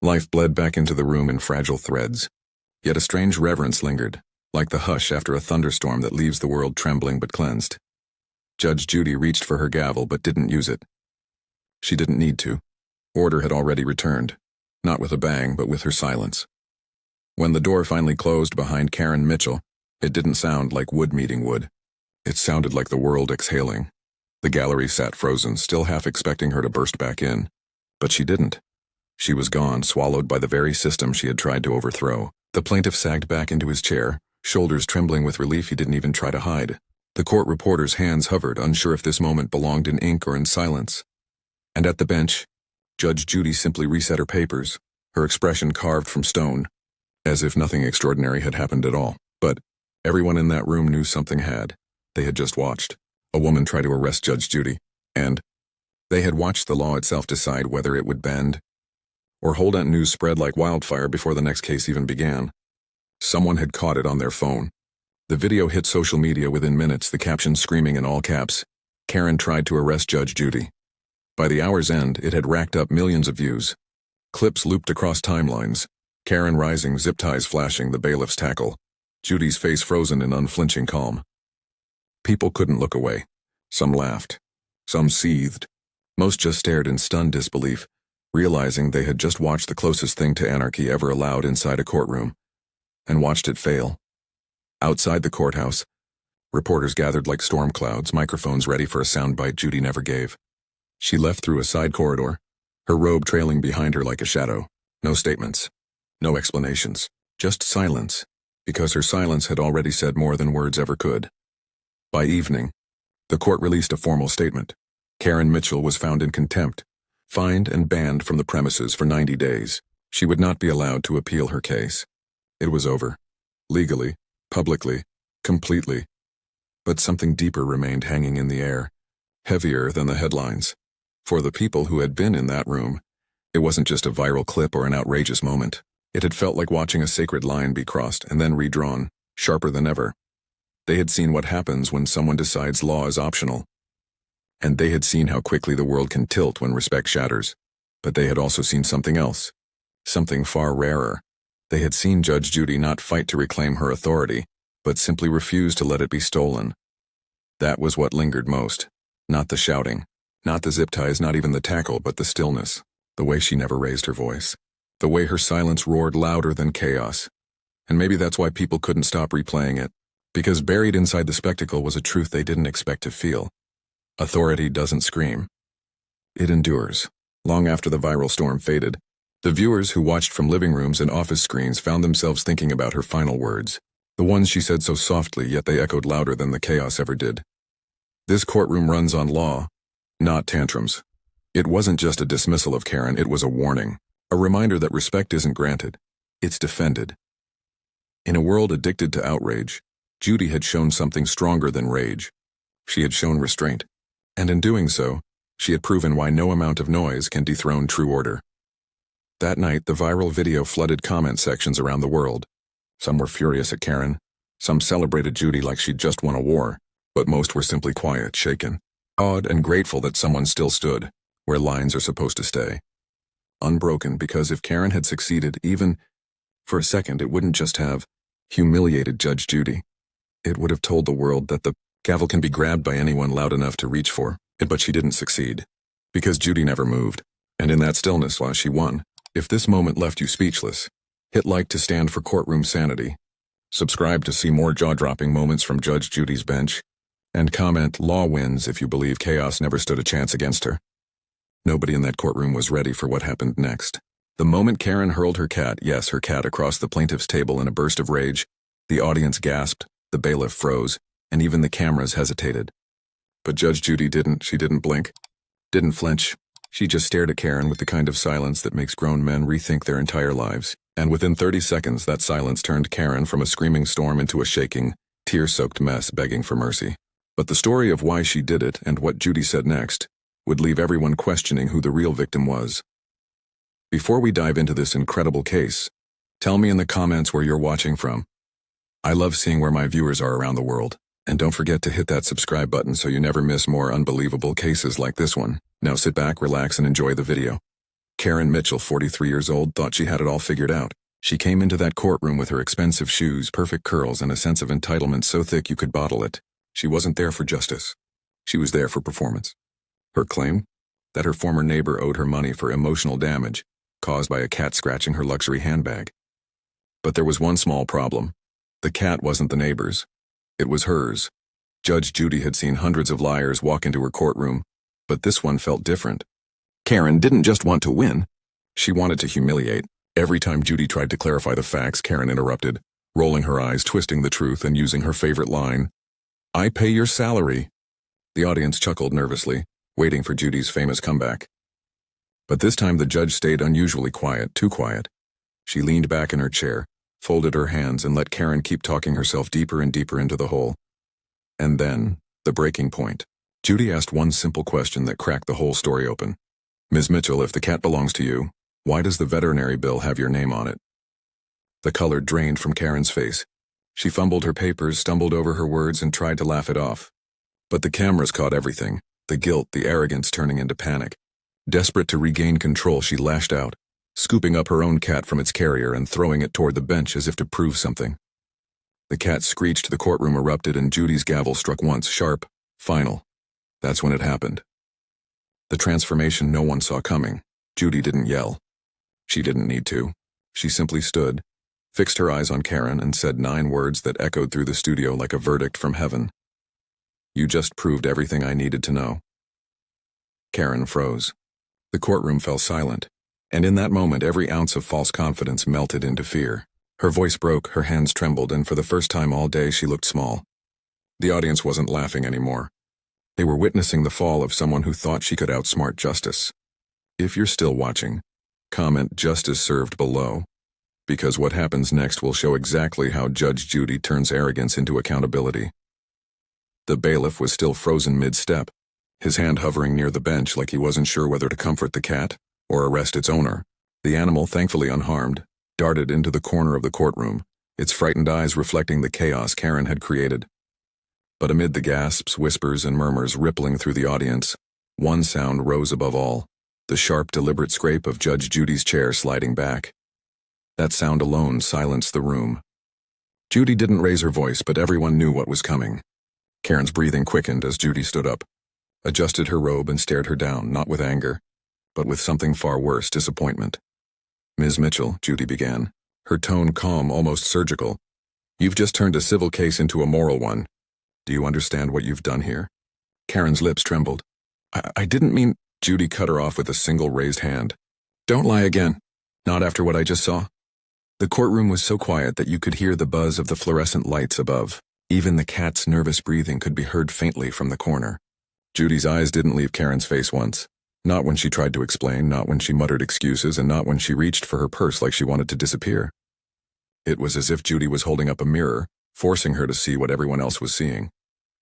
Life bled back into the room in fragile threads. Yet a strange reverence lingered, like the hush after a thunderstorm that leaves the world trembling but cleansed. Judge Judy reached for her gavel but didn't use it. She didn't need to. Order had already returned, not with a bang but with her silence. When the door finally closed behind Karen Mitchell, it didn't sound like wood meeting wood. It sounded like the world exhaling. The gallery sat frozen, still half expecting her to burst back in. But she didn't. She was gone, swallowed by the very system she had tried to overthrow. The plaintiff sagged back into his chair, shoulders trembling with relief he didn't even try to hide. The court reporter's hands hovered, unsure if this moment belonged in ink or in silence. And at the bench, Judge Judy simply reset her papers, her expression carved from stone, as if nothing extraordinary had happened at all. But everyone in that room knew something had. They had just watched a woman try to arrest Judge Judy, and they had watched the law itself decide whether it would bend or hold that news spread like wildfire before the next case even began. Someone had caught it on their phone. The video hit social media within minutes, the caption screaming in all caps, "Karen tried to arrest Judge Judy." By the hour's end, it had racked up millions of views. Clips looped across timelines, Karen rising, zip ties flashing, the bailiff's tackle, Judy's face frozen in unflinching calm. People couldn't look away. Some laughed. Some seethed. Most just stared in stunned disbelief, realizing they had just watched the closest thing to anarchy ever allowed inside a courtroom, and watched it fail. Outside the courthouse, reporters gathered like storm clouds, microphones ready for a soundbite Judy never gave. She left through a side corridor, her robe trailing behind her like a shadow. No statements. No explanations. Just silence, because her silence had already said more than words ever could. By evening, the court released a formal statement. Karen Mitchell was found in contempt, fined and banned from the premises for 90 days. She would not be allowed to appeal her case. It was over. Legally, publicly, completely. But something deeper remained hanging in the air, heavier than the headlines. For the people who had been in that room, it wasn't just a viral clip or an outrageous moment. It had felt like watching a sacred line be crossed and then redrawn, sharper than ever. They had seen what happens when someone decides law is optional. And they had seen how quickly the world can tilt when respect shatters. But they had also seen something else, something far rarer. They had seen Judge Judy not fight to reclaim her authority, but simply refuse to let it be stolen. That was what lingered most. Not the shouting, not the zip ties, not even the tackle, but the stillness, the way she never raised her voice, the way her silence roared louder than chaos. And maybe that's why people couldn't stop replaying it. Because buried inside the spectacle was a truth they didn't expect to feel. Authority doesn't scream. It endures. Long after the viral storm faded, the viewers who watched from living rooms and office screens found themselves thinking about her final words. The ones she said so softly, yet they echoed louder than the chaos ever did. This courtroom runs on law, not tantrums. It wasn't just a dismissal of Karen, it was a warning. A reminder that respect isn't granted. It's defended. In a world addicted to outrage, Judy had shown something stronger than rage. She had shown restraint. And in doing so, she had proven why no amount of noise can dethrone true order. That night, the viral video flooded comment sections around the world. Some were furious at Karen. Some celebrated Judy like she'd just won a war. But most were simply quiet, shaken, awed and grateful that someone still stood where lines are supposed to stay. Unbroken, because if Karen had succeeded, even for a second, it wouldn't just have humiliated Judge Judy. It would have told the world that the gavel can be grabbed by anyone loud enough to reach for it, but she didn't succeed. Because Judy never moved. And in that stillness while she won, if this moment left you speechless, Hit like to stand for courtroom sanity. Subscribe to see more jaw-dropping moments from Judge Judy's bench. And comment, "Law wins," if you believe chaos never stood a chance against her. Nobody in that courtroom was ready for what happened next. The moment Karen hurled her cat, yes, her cat, across the plaintiff's table in a burst of rage, the audience gasped, the bailiff froze, and even the cameras hesitated. But Judge Judy didn't. She didn't blink, didn't flinch. She just stared at Karen with the kind of silence that makes grown men rethink their entire lives. And within 30 seconds, that silence turned Karen from a screaming storm into a shaking, tear-soaked mess begging for mercy. But the story of why she did it and what Judy said next would leave everyone questioning who the real victim was. Before we dive into this incredible case, tell me in the comments where you're watching from. I love seeing where my viewers are around the world. And don't forget to hit that subscribe button so you never miss more unbelievable cases like this one. Now sit back, relax, and enjoy the video. Karen Mitchell, 43 years old, thought she had it all figured out. She came into that courtroom with her expensive shoes, perfect curls, and a sense of entitlement so thick you could bottle it. She wasn't there for justice. She was there for performance. Her claim? That her former neighbor owed her money for emotional damage caused by a cat scratching her luxury handbag. But there was one small problem. The cat wasn't the neighbor's. It was hers. Judge Judy had seen hundreds of liars walk into her courtroom, but this one felt different. Karen didn't just want to win. She wanted to humiliate. Every time Judy tried to clarify the facts, Karen interrupted, rolling her eyes, twisting the truth, and using her favorite line, "I pay your salary." The audience chuckled nervously, waiting for Judy's famous comeback. But this time the judge stayed unusually quiet, too quiet. She leaned back in her chair, folded her hands, and let Karen keep talking herself deeper and deeper into the hole. And then, the breaking point. Judy asked one simple question that cracked the whole story open. "Ms. Mitchell, if the cat belongs to you, why does the veterinary bill have your name on it?" The color drained from Karen's face. She fumbled her papers, stumbled over her words, and tried to laugh it off. But the cameras caught everything, the guilt, the arrogance turning into panic. Desperate to regain control, she lashed out, scooping up her own cat from its carrier and throwing it toward the bench as if to prove something. The cat screeched, the courtroom erupted, and Judy's gavel struck once, sharp, final. That's when it happened. The transformation no one saw coming. Judy didn't yell. She didn't need to. She simply stood, fixed her eyes on Karen, and said 9 words that echoed through the studio like a verdict from heaven. "You just proved everything I needed to know." Karen froze. The courtroom fell silent. And in that moment, every ounce of false confidence melted into fear. Her voice broke, her hands trembled, and for the first time all day she looked small. The audience wasn't laughing anymore. They were witnessing the fall of someone who thought she could outsmart justice. If you're still watching, comment "Justice served" below, because what happens next will show exactly how Judge Judy turns arrogance into accountability. The bailiff was still frozen mid-step, his hand hovering near the bench like he wasn't sure whether to comfort the cat or arrest its owner. The animal, thankfully unharmed, darted into the corner of the courtroom, its frightened eyes reflecting the chaos Karen had created. But amid the gasps, whispers, and murmurs rippling through the audience, one sound rose above all, the sharp, deliberate scrape of Judge Judy's chair sliding back. That sound alone silenced the room. Judy didn't raise her voice, but everyone knew what was coming. Karen's breathing quickened as Judy stood up, adjusted her robe, and stared her down, not with anger, but with something far worse, disappointment. "Ms. Mitchell," Judy began, her tone calm, almost surgical, "you've just turned a civil case into a moral one. Do you understand what you've done here?" Karen's lips trembled. I didn't mean—" Judy cut her off with a single raised hand. "Don't lie again. Not after what I just saw." The courtroom was so quiet that you could hear the buzz of the fluorescent lights above. Even the cat's nervous breathing could be heard faintly from the corner. Judy's eyes didn't leave Karen's face once. Not when she tried to explain, not when she muttered excuses, and not when she reached for her purse like she wanted to disappear. It was as if Judy was holding up a mirror, forcing her to see what everyone else was seeing.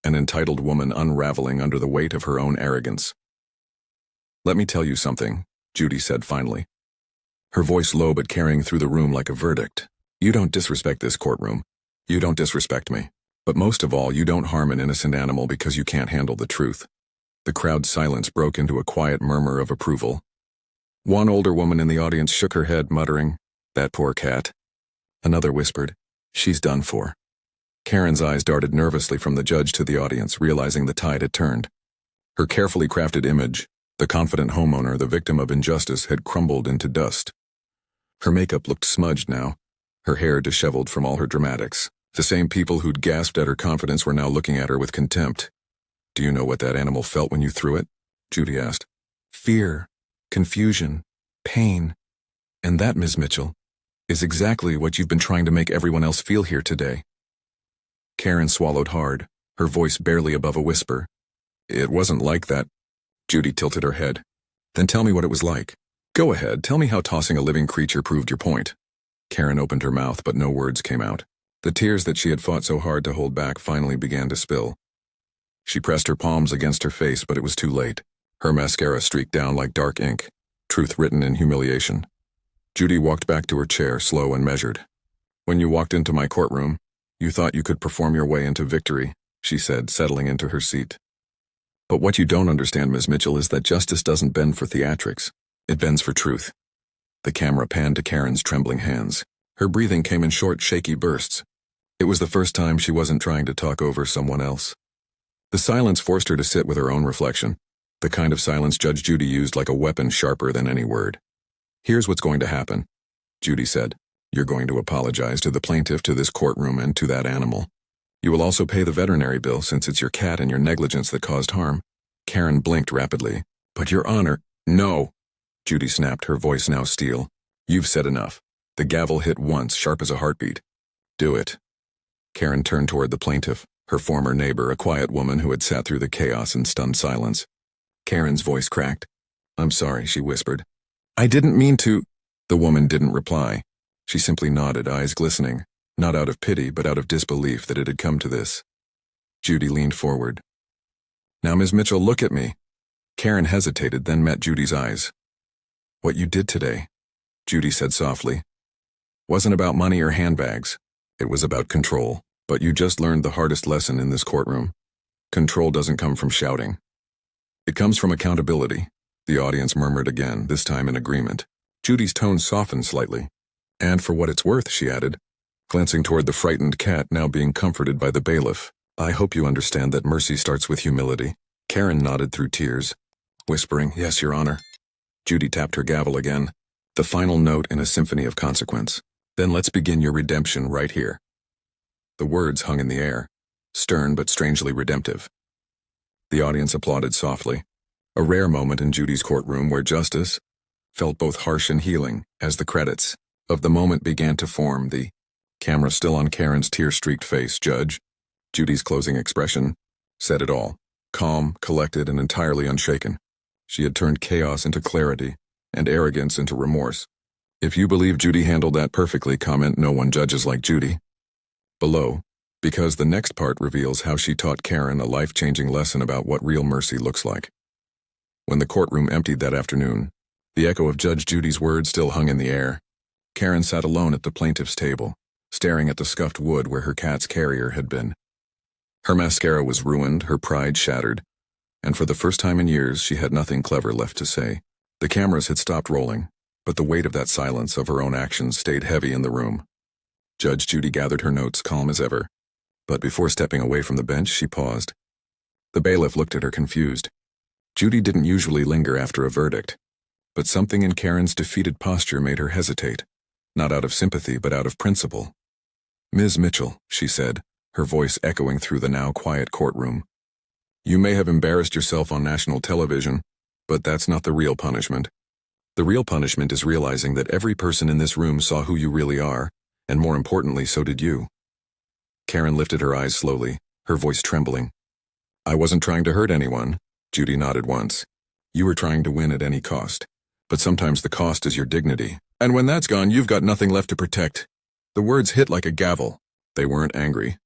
An entitled woman unraveling under the weight of her own arrogance. "Let me tell you something," Judy said finally, her voice low but carrying through the room like a verdict. "You don't disrespect this courtroom. You don't disrespect me. But most of all, you don't harm an innocent animal because you can't handle the truth." The crowd's silence broke into a quiet murmur of approval. One older woman in the audience shook her head, muttering, "That poor cat." Another whispered, "She's done for." Karen's eyes darted nervously from the judge to the audience, realizing the tide had turned. Her carefully crafted image, the confident homeowner, the victim of injustice, had crumbled into dust. Her makeup looked smudged now, her hair disheveled from all her dramatics. The same people who'd gasped at her confidence were now looking at her with contempt. "Do you know what that animal felt when you threw it?" Judy asked. "Fear, confusion, pain. And that, Ms. Mitchell, is exactly what you've been trying to make everyone else feel here today." Karen swallowed hard, her voice barely above a whisper. "It wasn't like that." Judy tilted her head. "Then tell me what it was like. Go ahead, tell me how tossing a living creature proved your point." Karen opened her mouth, but no words came out. The tears that she had fought so hard to hold back finally began to spill. She pressed her palms against her face, but it was too late. Her mascara streaked down like dark ink, truth written in humiliation. Judy walked back to her chair, slow and measured. "When you walked into my courtroom, you thought you could perform your way into victory," she said, settling into her seat. "But what you don't understand, Ms. Mitchell, is that justice doesn't bend for theatrics. It bends for truth." The camera panned to Karen's trembling hands. Her breathing came in short, shaky bursts. It was the first time she wasn't trying to talk over someone else. The silence forced her to sit with her own reflection, the kind of silence Judge Judy used like a weapon sharper than any word. "Here's what's going to happen," Judy said. "You're going to apologize to the plaintiff, to this courtroom, and to that animal. You will also pay the veterinary bill since it's your cat and your negligence that caused harm." Karen blinked rapidly. "But Your Honor—" "No!" Judy snapped, her voice now steel. "You've said enough." The gavel hit once, sharp as a heartbeat. "Do it." Karen turned toward the plaintiff, her former neighbor, a quiet woman who had sat through the chaos in stunned silence. Karen's voice cracked. "I'm sorry," she whispered. "I didn't mean to—" The woman didn't reply. She simply nodded, eyes glistening, not out of pity but out of disbelief that it had come to this. Judy leaned forward. "Now, Ms. Mitchell, look at me." Karen hesitated, then met Judy's eyes. "What you did today," Judy said softly, "wasn't about money or handbags. It was about control. But you just learned the hardest lesson in this courtroom. Control doesn't come from shouting. It comes from accountability." The audience murmured again, this time in agreement. Judy's tone softened slightly. "And for what it's worth," she added, glancing toward the frightened cat now being comforted by the bailiff, "I hope you understand that mercy starts with humility." Karen nodded through tears, whispering, "Yes, Your Honor." Judy tapped her gavel again, the final note in a symphony of consequence. "Then let's begin your redemption right here." The words hung in the air, stern but strangely redemptive. The audience applauded softly, a rare moment in Judy's courtroom where justice felt both harsh and healing as the credits of the moment began to form. The camera still on Karen's tear-streaked face. "Judge," Judy's closing expression said it all, calm, collected, and entirely unshaken. She had turned chaos into clarity and arrogance into remorse. "If you believe Judy handled that perfectly, comment, no one judges like Judy." Below, because the next part reveals how she taught Karen a life-changing lesson about what real mercy looks like. When the courtroom emptied that afternoon, the echo of Judge Judy's words still hung in the air. Karen sat alone at the plaintiff's table, staring at the scuffed wood where her cat's carrier had been. Her mascara was ruined, her pride shattered, and for the first time in years she had nothing clever left to say. The cameras had stopped rolling, but the weight of that silence of her own actions stayed heavy in the room. Judge Judy gathered her notes, calm as ever, but before stepping away from the bench, she paused. The bailiff looked at her confused. Judy didn't usually linger after a verdict, but something in Karen's defeated posture made her hesitate, not out of sympathy but out of principle. "Ms. Mitchell," she said, her voice echoing through the now quiet courtroom, "you may have embarrassed yourself on national television, but that's not the real punishment. The real punishment is realizing that every person in this room saw who you really are, and more importantly, so did you." Karen lifted her eyes slowly, her voice trembling. "I wasn't trying to hurt anyone," Judy nodded once. "You were trying to win at any cost. But sometimes the cost is your dignity. And when that's gone, you've got nothing left to protect." The words hit like a gavel. They weren't angry.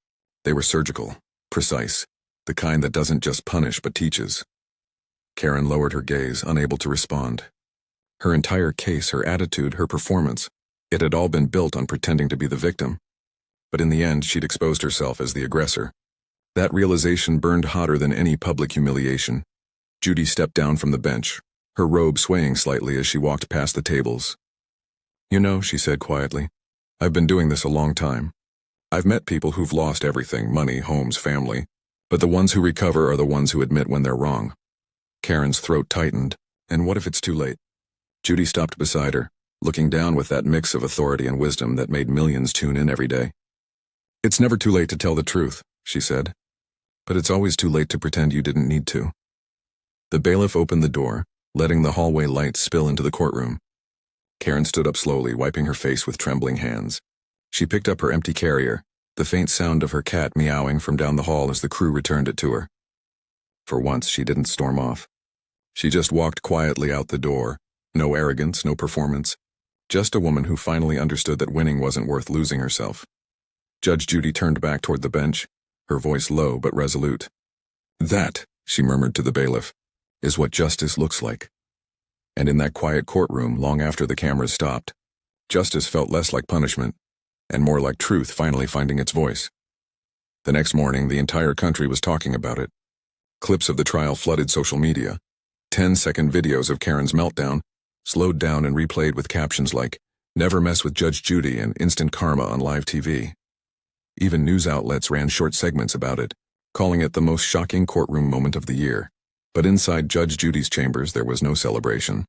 They were surgical, precise, the kind that doesn't just punish but teaches. Karen lowered her gaze, unable to respond. Her entire case, her attitude, her performance, it had all been built on pretending to be the victim. But in the end, she'd exposed herself as the aggressor. That realization burned hotter than any public humiliation. Judy stepped down from the bench, her robe swaying slightly as she walked past the tables. "You know," she said quietly, "I've been doing this a long time. I've met people who've lost everything, money, homes, family, but the ones who recover are the ones who admit when they're wrong." Karen's throat tightened. "And what if it's too late?" Judy stopped beside her, looking down with that mix of authority and wisdom that made millions tune in every day. "It's never too late to tell the truth," she said. "But it's always too late to pretend you didn't need to." The bailiff opened the door, letting the hallway light spill into the courtroom. Karen stood up slowly, wiping her face with trembling hands. She picked up her empty carrier, the faint sound of her cat meowing from down the hall as the crew returned it to her. For once, she didn't storm off. She just walked quietly out the door. No arrogance, no performance. Just a woman who finally understood that winning wasn't worth losing herself. Judge Judy turned back toward the bench, her voice low but resolute. "That," she murmured to the bailiff, "is what justice looks like." And in that quiet courtroom, long after the cameras stopped, justice felt less like punishment, and more like truth finally finding its voice. The next morning, the entire country was talking about it. Clips of the trial flooded social media. 10-second videos of Karen's meltdown, slowed down and replayed with captions like, "Never mess with Judge Judy" and "Instant karma" on live TV. Even news outlets ran short segments about it, calling it the most shocking courtroom moment of the year. But inside Judge Judy's chambers there was no celebration.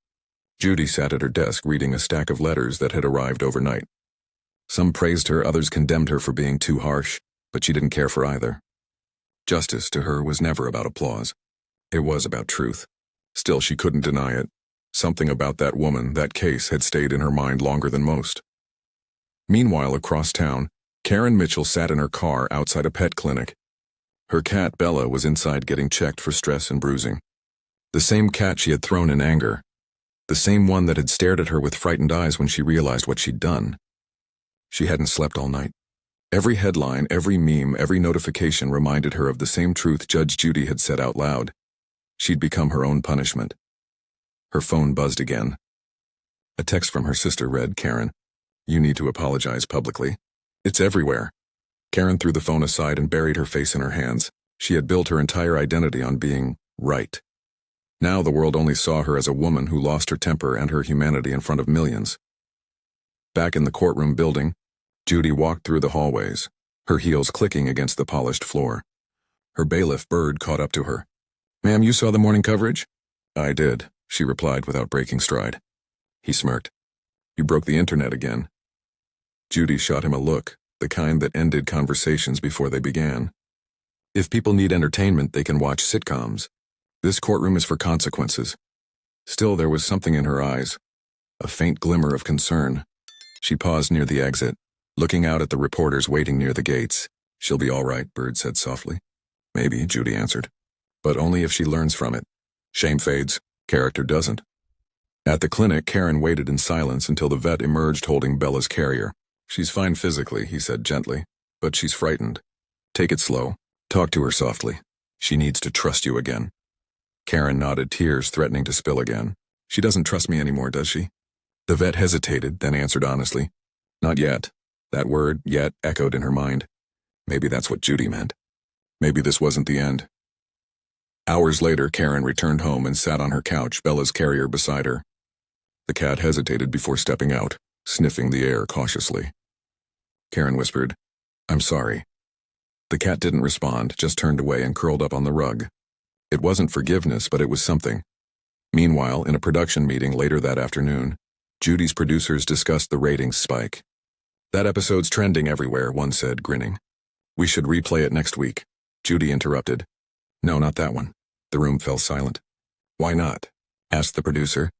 Judy sat at her desk reading a stack of letters that had arrived overnight. Some praised her, others condemned her for being too harsh, but she didn't care for either. Justice to her was never about applause. It was about truth. Still, she couldn't deny it. Something about that woman, that case, had stayed in her mind longer than most. Meanwhile, across town, Karen Mitchell sat in her car outside a pet clinic. Her cat, Bella, was inside getting checked for stress and bruising. The same cat she had thrown in anger. The same one that had stared at her with frightened eyes when she realized what she'd done. She hadn't slept all night. Every headline, every meme, every notification reminded her of the same truth Judge Judy had said out loud. She'd become her own punishment. Her phone buzzed again. A text from her sister read, "Karen, you need to apologize publicly. It's everywhere." Karen threw the phone aside and buried her face in her hands. She had built her entire identity on being right. Now the world only saw her as a woman who lost her temper and her humanity in front of millions. Back in the courtroom building, Judy walked through the hallways, her heels clicking against the polished floor. Her bailiff, Bird, caught up to her. "Ma'am, you saw the morning coverage?" "I did," she replied without breaking stride. He smirked. "You broke the internet again." Judy shot him a look, the kind that ended conversations before they began. If people need entertainment, they can watch sitcoms. This courtroom is for consequences. Still, there was something in her eyes, a faint glimmer of concern. She paused near the exit, looking out at the reporters waiting near the gates. "She'll be all right," Bird said softly. "Maybe," Judy answered. "But only if she learns from it. Shame fades, character doesn't." At the clinic, Karen waited in silence until the vet emerged holding Bella's carrier. "She's fine physically," he said gently, "but she's frightened. Take it slow. Talk to her softly. She needs to trust you again." Karen nodded, tears threatening to spill again. "She doesn't trust me anymore, does she?" The vet hesitated, then answered honestly, "Not yet." That word, "yet," echoed in her mind. Maybe that's what Judy meant. Maybe this wasn't the end. Hours later, Karen returned home and sat on her couch, Bella's carrier beside her. The cat hesitated before stepping out, sniffing the air cautiously. Karen whispered, "I'm sorry." The cat didn't respond, just turned away and curled up on the rug. It wasn't forgiveness, but it was something. Meanwhile, in a production meeting later that afternoon, Judy's producers discussed the ratings spike. "That episode's trending everywhere," one said, grinning. "We should replay it next week." Judy interrupted. "No, not that one." The room fell silent. "Why not?" asked the producer.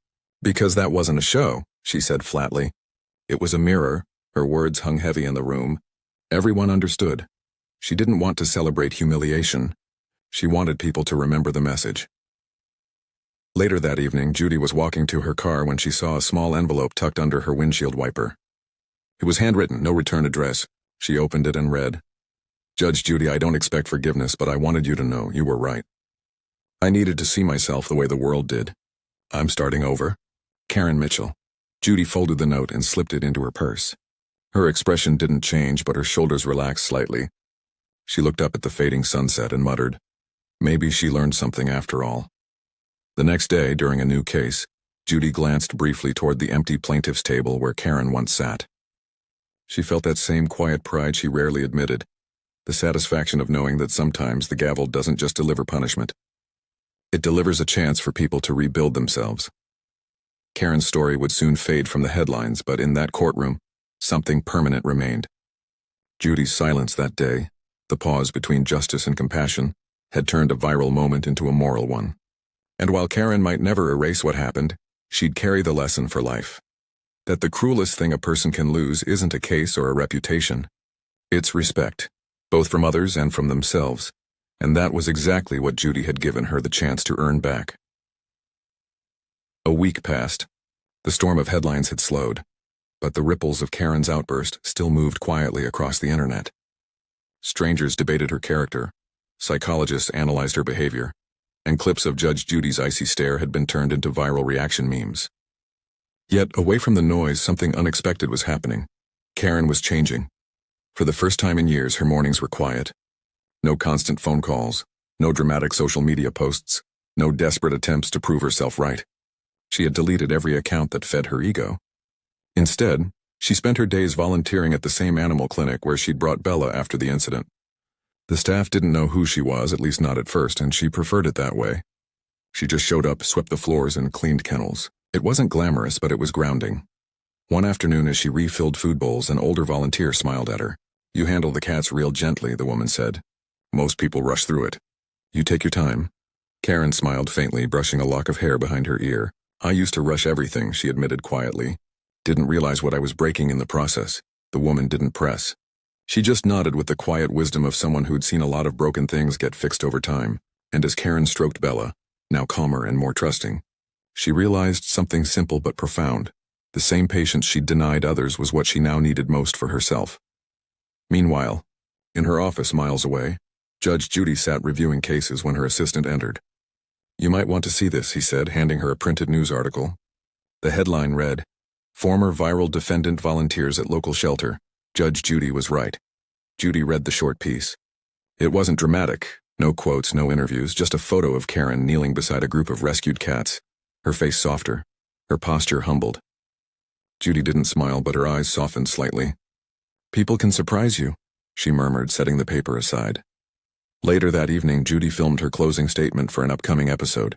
"Because that wasn't a show," she said flatly. It was a mirror. Her words hung heavy in the room. Everyone understood. She didn't want to celebrate humiliation. She wanted people to remember the message. Later that evening, Judy was walking to her car when she saw a small envelope tucked under her windshield wiper. It was handwritten, no return address. She opened it and read, "Judge Judy, I don't expect forgiveness, but I wanted you to know you were right. I needed to see myself the way the world did. I'm starting over. Karen Mitchell." Judy folded the note and slipped it into her purse. Her expression didn't change, but her shoulders relaxed slightly. She looked up at the fading sunset and muttered, "Maybe she learned something after all." The next day, during a new case, Judy glanced briefly toward the empty plaintiff's table where Karen once sat. She felt that same quiet pride she rarely admitted, the satisfaction of knowing that sometimes the gavel doesn't just deliver punishment. It delivers a chance for people to rebuild themselves. Karen's story would soon fade from the headlines, but in that courtroom, something permanent remained. Judy's silence that day, the pause between justice and compassion, had turned a viral moment into a moral one. And while Karen might never erase what happened, she'd carry the lesson for life. That the cruelest thing a person can lose isn't a case or a reputation. It's respect, both from others and from themselves. And that was exactly what Judy had given her the chance to earn back. A week passed. The storm of headlines had slowed, but the ripples of Karen's outburst still moved quietly across the internet. Strangers debated her character, psychologists analyzed her behavior, and clips of Judge Judy's icy stare had been turned into viral reaction memes. Yet, away from the noise, something unexpected was happening. Karen was changing. For the first time in years, her mornings were quiet. No constant phone calls, no dramatic social media posts, no desperate attempts to prove herself right. She had deleted every account that fed her ego. Instead, she spent her days volunteering at the same animal clinic where she'd brought Bella after the incident. The staff didn't know who she was, at least not at first, and she preferred it that way. She just showed up, swept the floors, and cleaned kennels. It wasn't glamorous, but it was grounding. One afternoon, as she refilled food bowls, an older volunteer smiled at her. "You handle the cats real gently," the woman said. "Most people rush through it. You take your time." Karen smiled faintly, brushing a lock of hair behind her ear. "I used to rush everything," she admitted quietly. "Didn't realize what I was breaking in the process." The woman didn't press. She just nodded with the quiet wisdom of someone who'd seen a lot of broken things get fixed over time. And as Karen stroked Bella, now calmer and more trusting, she realized something simple but profound. The same patience she'd denied others was what she now needed most for herself. Meanwhile, in her office miles away, Judge Judy sat reviewing cases when her assistant entered. "You might want to see this," he said, handing her a printed news article. The headline read, "Former viral defendant volunteers at local shelter. Judge Judy was right." Judy read the short piece. It wasn't dramatic, no quotes, no interviews, just a photo of Karen kneeling beside a group of rescued cats, her face softer, her posture humbled. Judy didn't smile, but her eyes softened slightly. "People can surprise you," she murmured, setting the paper aside. Later that evening, Judy filmed her closing statement for an upcoming episode.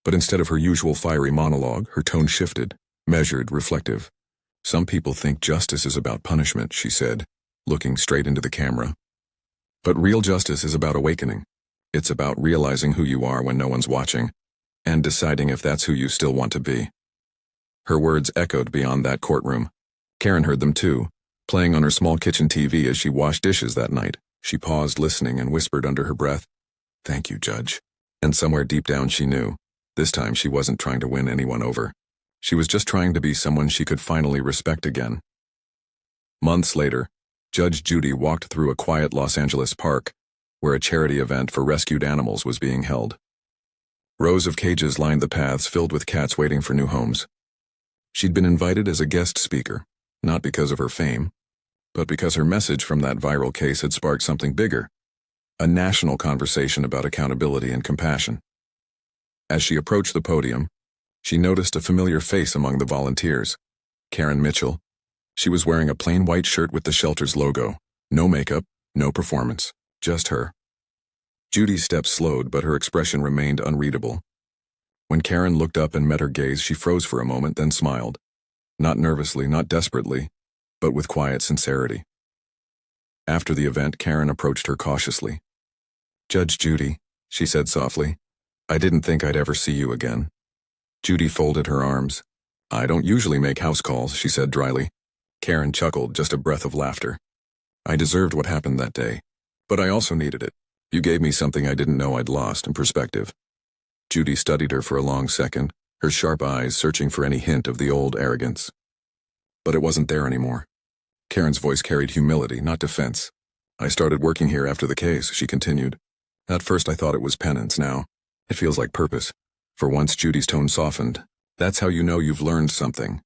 But instead of her usual fiery monologue, her tone shifted, measured, reflective. "Some people think justice is about punishment," she said, looking straight into the camera. "But real justice is about awakening. It's about realizing who you are when no one's watching, and deciding if that's who you still want to be." Her words echoed beyond that courtroom. Karen heard them too, playing on her small kitchen TV as she washed dishes that night. She paused, listening, and whispered under her breath, "Thank you, Judge." And somewhere deep down she knew, this time she wasn't trying to win anyone over. She was just trying to be someone she could finally respect again. Months later, Judge Judy walked through a quiet Los Angeles park, where a charity event for rescued animals was being held. Rows of cages lined the paths, filled with cats waiting for new homes. She'd been invited as a guest speaker, not because of her fame, but because her message from that viral case had sparked something bigger, a national conversation about accountability and compassion. As she approached the podium, she noticed a familiar face among the volunteers, Karen Mitchell. She was wearing a plain white shirt with the shelter's logo. No makeup, no performance, just her. Judy's steps slowed, but her expression remained unreadable. When Karen looked up and met her gaze, she froze for a moment, then smiled. Not nervously, not desperately, but with quiet sincerity. After the event, Karen approached her cautiously. "Judge Judy," she said softly, "I didn't think I'd ever see you again." Judy folded her arms. "I don't usually make house calls," she said dryly. Karen chuckled, just a breath of laughter. "I deserved what happened that day, but I also needed it. You gave me something I didn't know I'd lost, in perspective." Judy studied her for a long second, her sharp eyes searching for any hint of the old arrogance. But it wasn't there anymore. Karen's voice carried humility, not defense. "I started working here after the case," she continued. "At first I thought it was penance. Now it feels like purpose." For once, Judy's tone softened. "That's how you know you've learned something.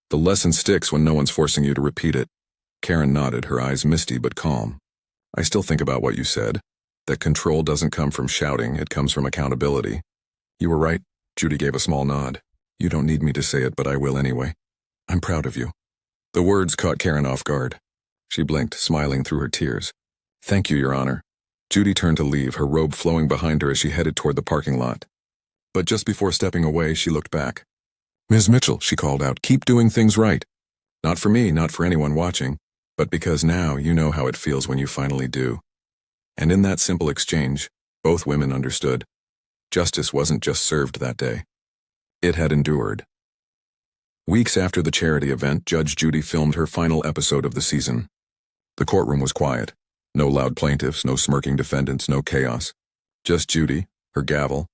The lesson sticks when no one's forcing you to repeat it." Karen nodded, her eyes misty but calm. "I still think about what you said, that control doesn't come from shouting, it comes from accountability." "You were right," Judy gave a small nod. "You don't need me to say it, but I will anyway. I'm proud of you." The words caught Karen off guard. She blinked, smiling through her tears. "Thank you, Your Honor." Judy turned to leave, her robe flowing behind her as she headed toward the parking lot. But just before stepping away, she looked back. "Ms. Mitchell," she called out, "keep doing things right. Not for me, not for anyone watching, but because now you know how it feels when you finally do." And in that simple exchange, both women understood. Justice wasn't just served that day. It had endured. Weeks after the charity event, Judge Judy filmed her final episode of the season. The courtroom was quiet. No loud plaintiffs, no smirking defendants, no chaos. Just Judy, her gavel,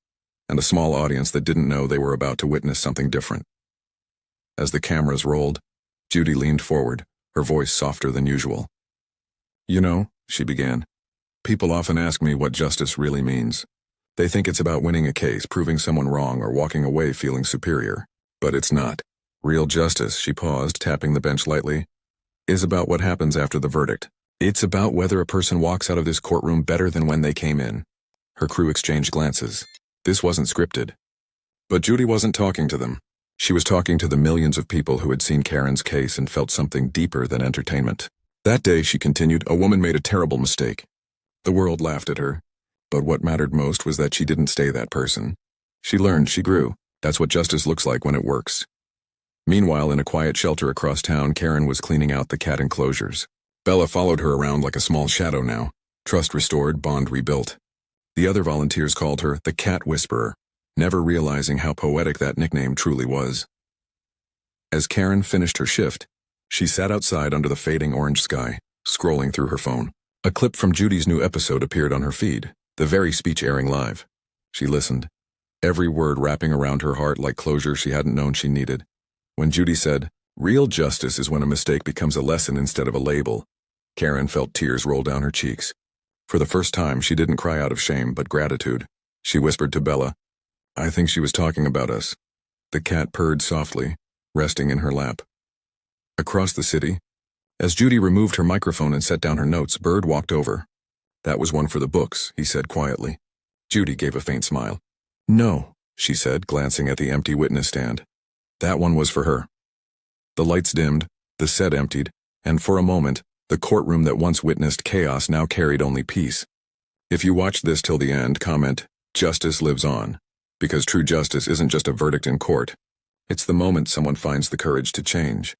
and a small audience that didn't know they were about to witness something different. As the cameras rolled, Judy leaned forward, her voice softer than usual. "You know," she began, "people often ask me what justice really means. They think it's about winning a case, proving someone wrong, or walking away feeling superior. But it's not. Real justice," she paused, tapping the bench lightly, "is about what happens after the verdict. It's about whether a person walks out of this courtroom better than when they came in." Her crew exchanged glances. This wasn't scripted. But Judy wasn't talking to them. She was talking to the millions of people who had seen Karen's case and felt something deeper than entertainment. That day, she continued, a woman made a terrible mistake. The world laughed at her. But what mattered most was that she didn't stay that person. She learned, she grew. That's what justice looks like when it works. Meanwhile, in a quiet shelter across town, Karen was cleaning out the cat enclosures. Bella followed her around like a small shadow now. Trust restored, bond rebuilt. The other volunteers called her the Cat Whisperer, never realizing how poetic that nickname truly was. As Karen finished her shift, she sat outside under the fading orange sky, scrolling through her phone. A clip from Judy's new episode appeared on her feed, the very speech airing live. She listened, every word wrapping around her heart like closure she hadn't known she needed. When Judy said, "Real justice is when a mistake becomes a lesson instead of a label," Karen felt tears roll down her cheeks. For the first time, she didn't cry out of shame, but gratitude. She whispered to Bella, "I think she was talking about us." The cat purred softly, resting in her lap. Across the city, as Judy removed her microphone and set down her notes, Bird walked over. "That was one for the books," he said quietly. Judy gave a faint smile. "No," she said, glancing at the empty witness stand. "That one was for her." The lights dimmed, the set emptied, and for a moment, the courtroom that once witnessed chaos now carried only peace. If you watched this till the end, comment, "Justice lives on." Because true justice isn't just a verdict in court. It's the moment someone finds the courage to change.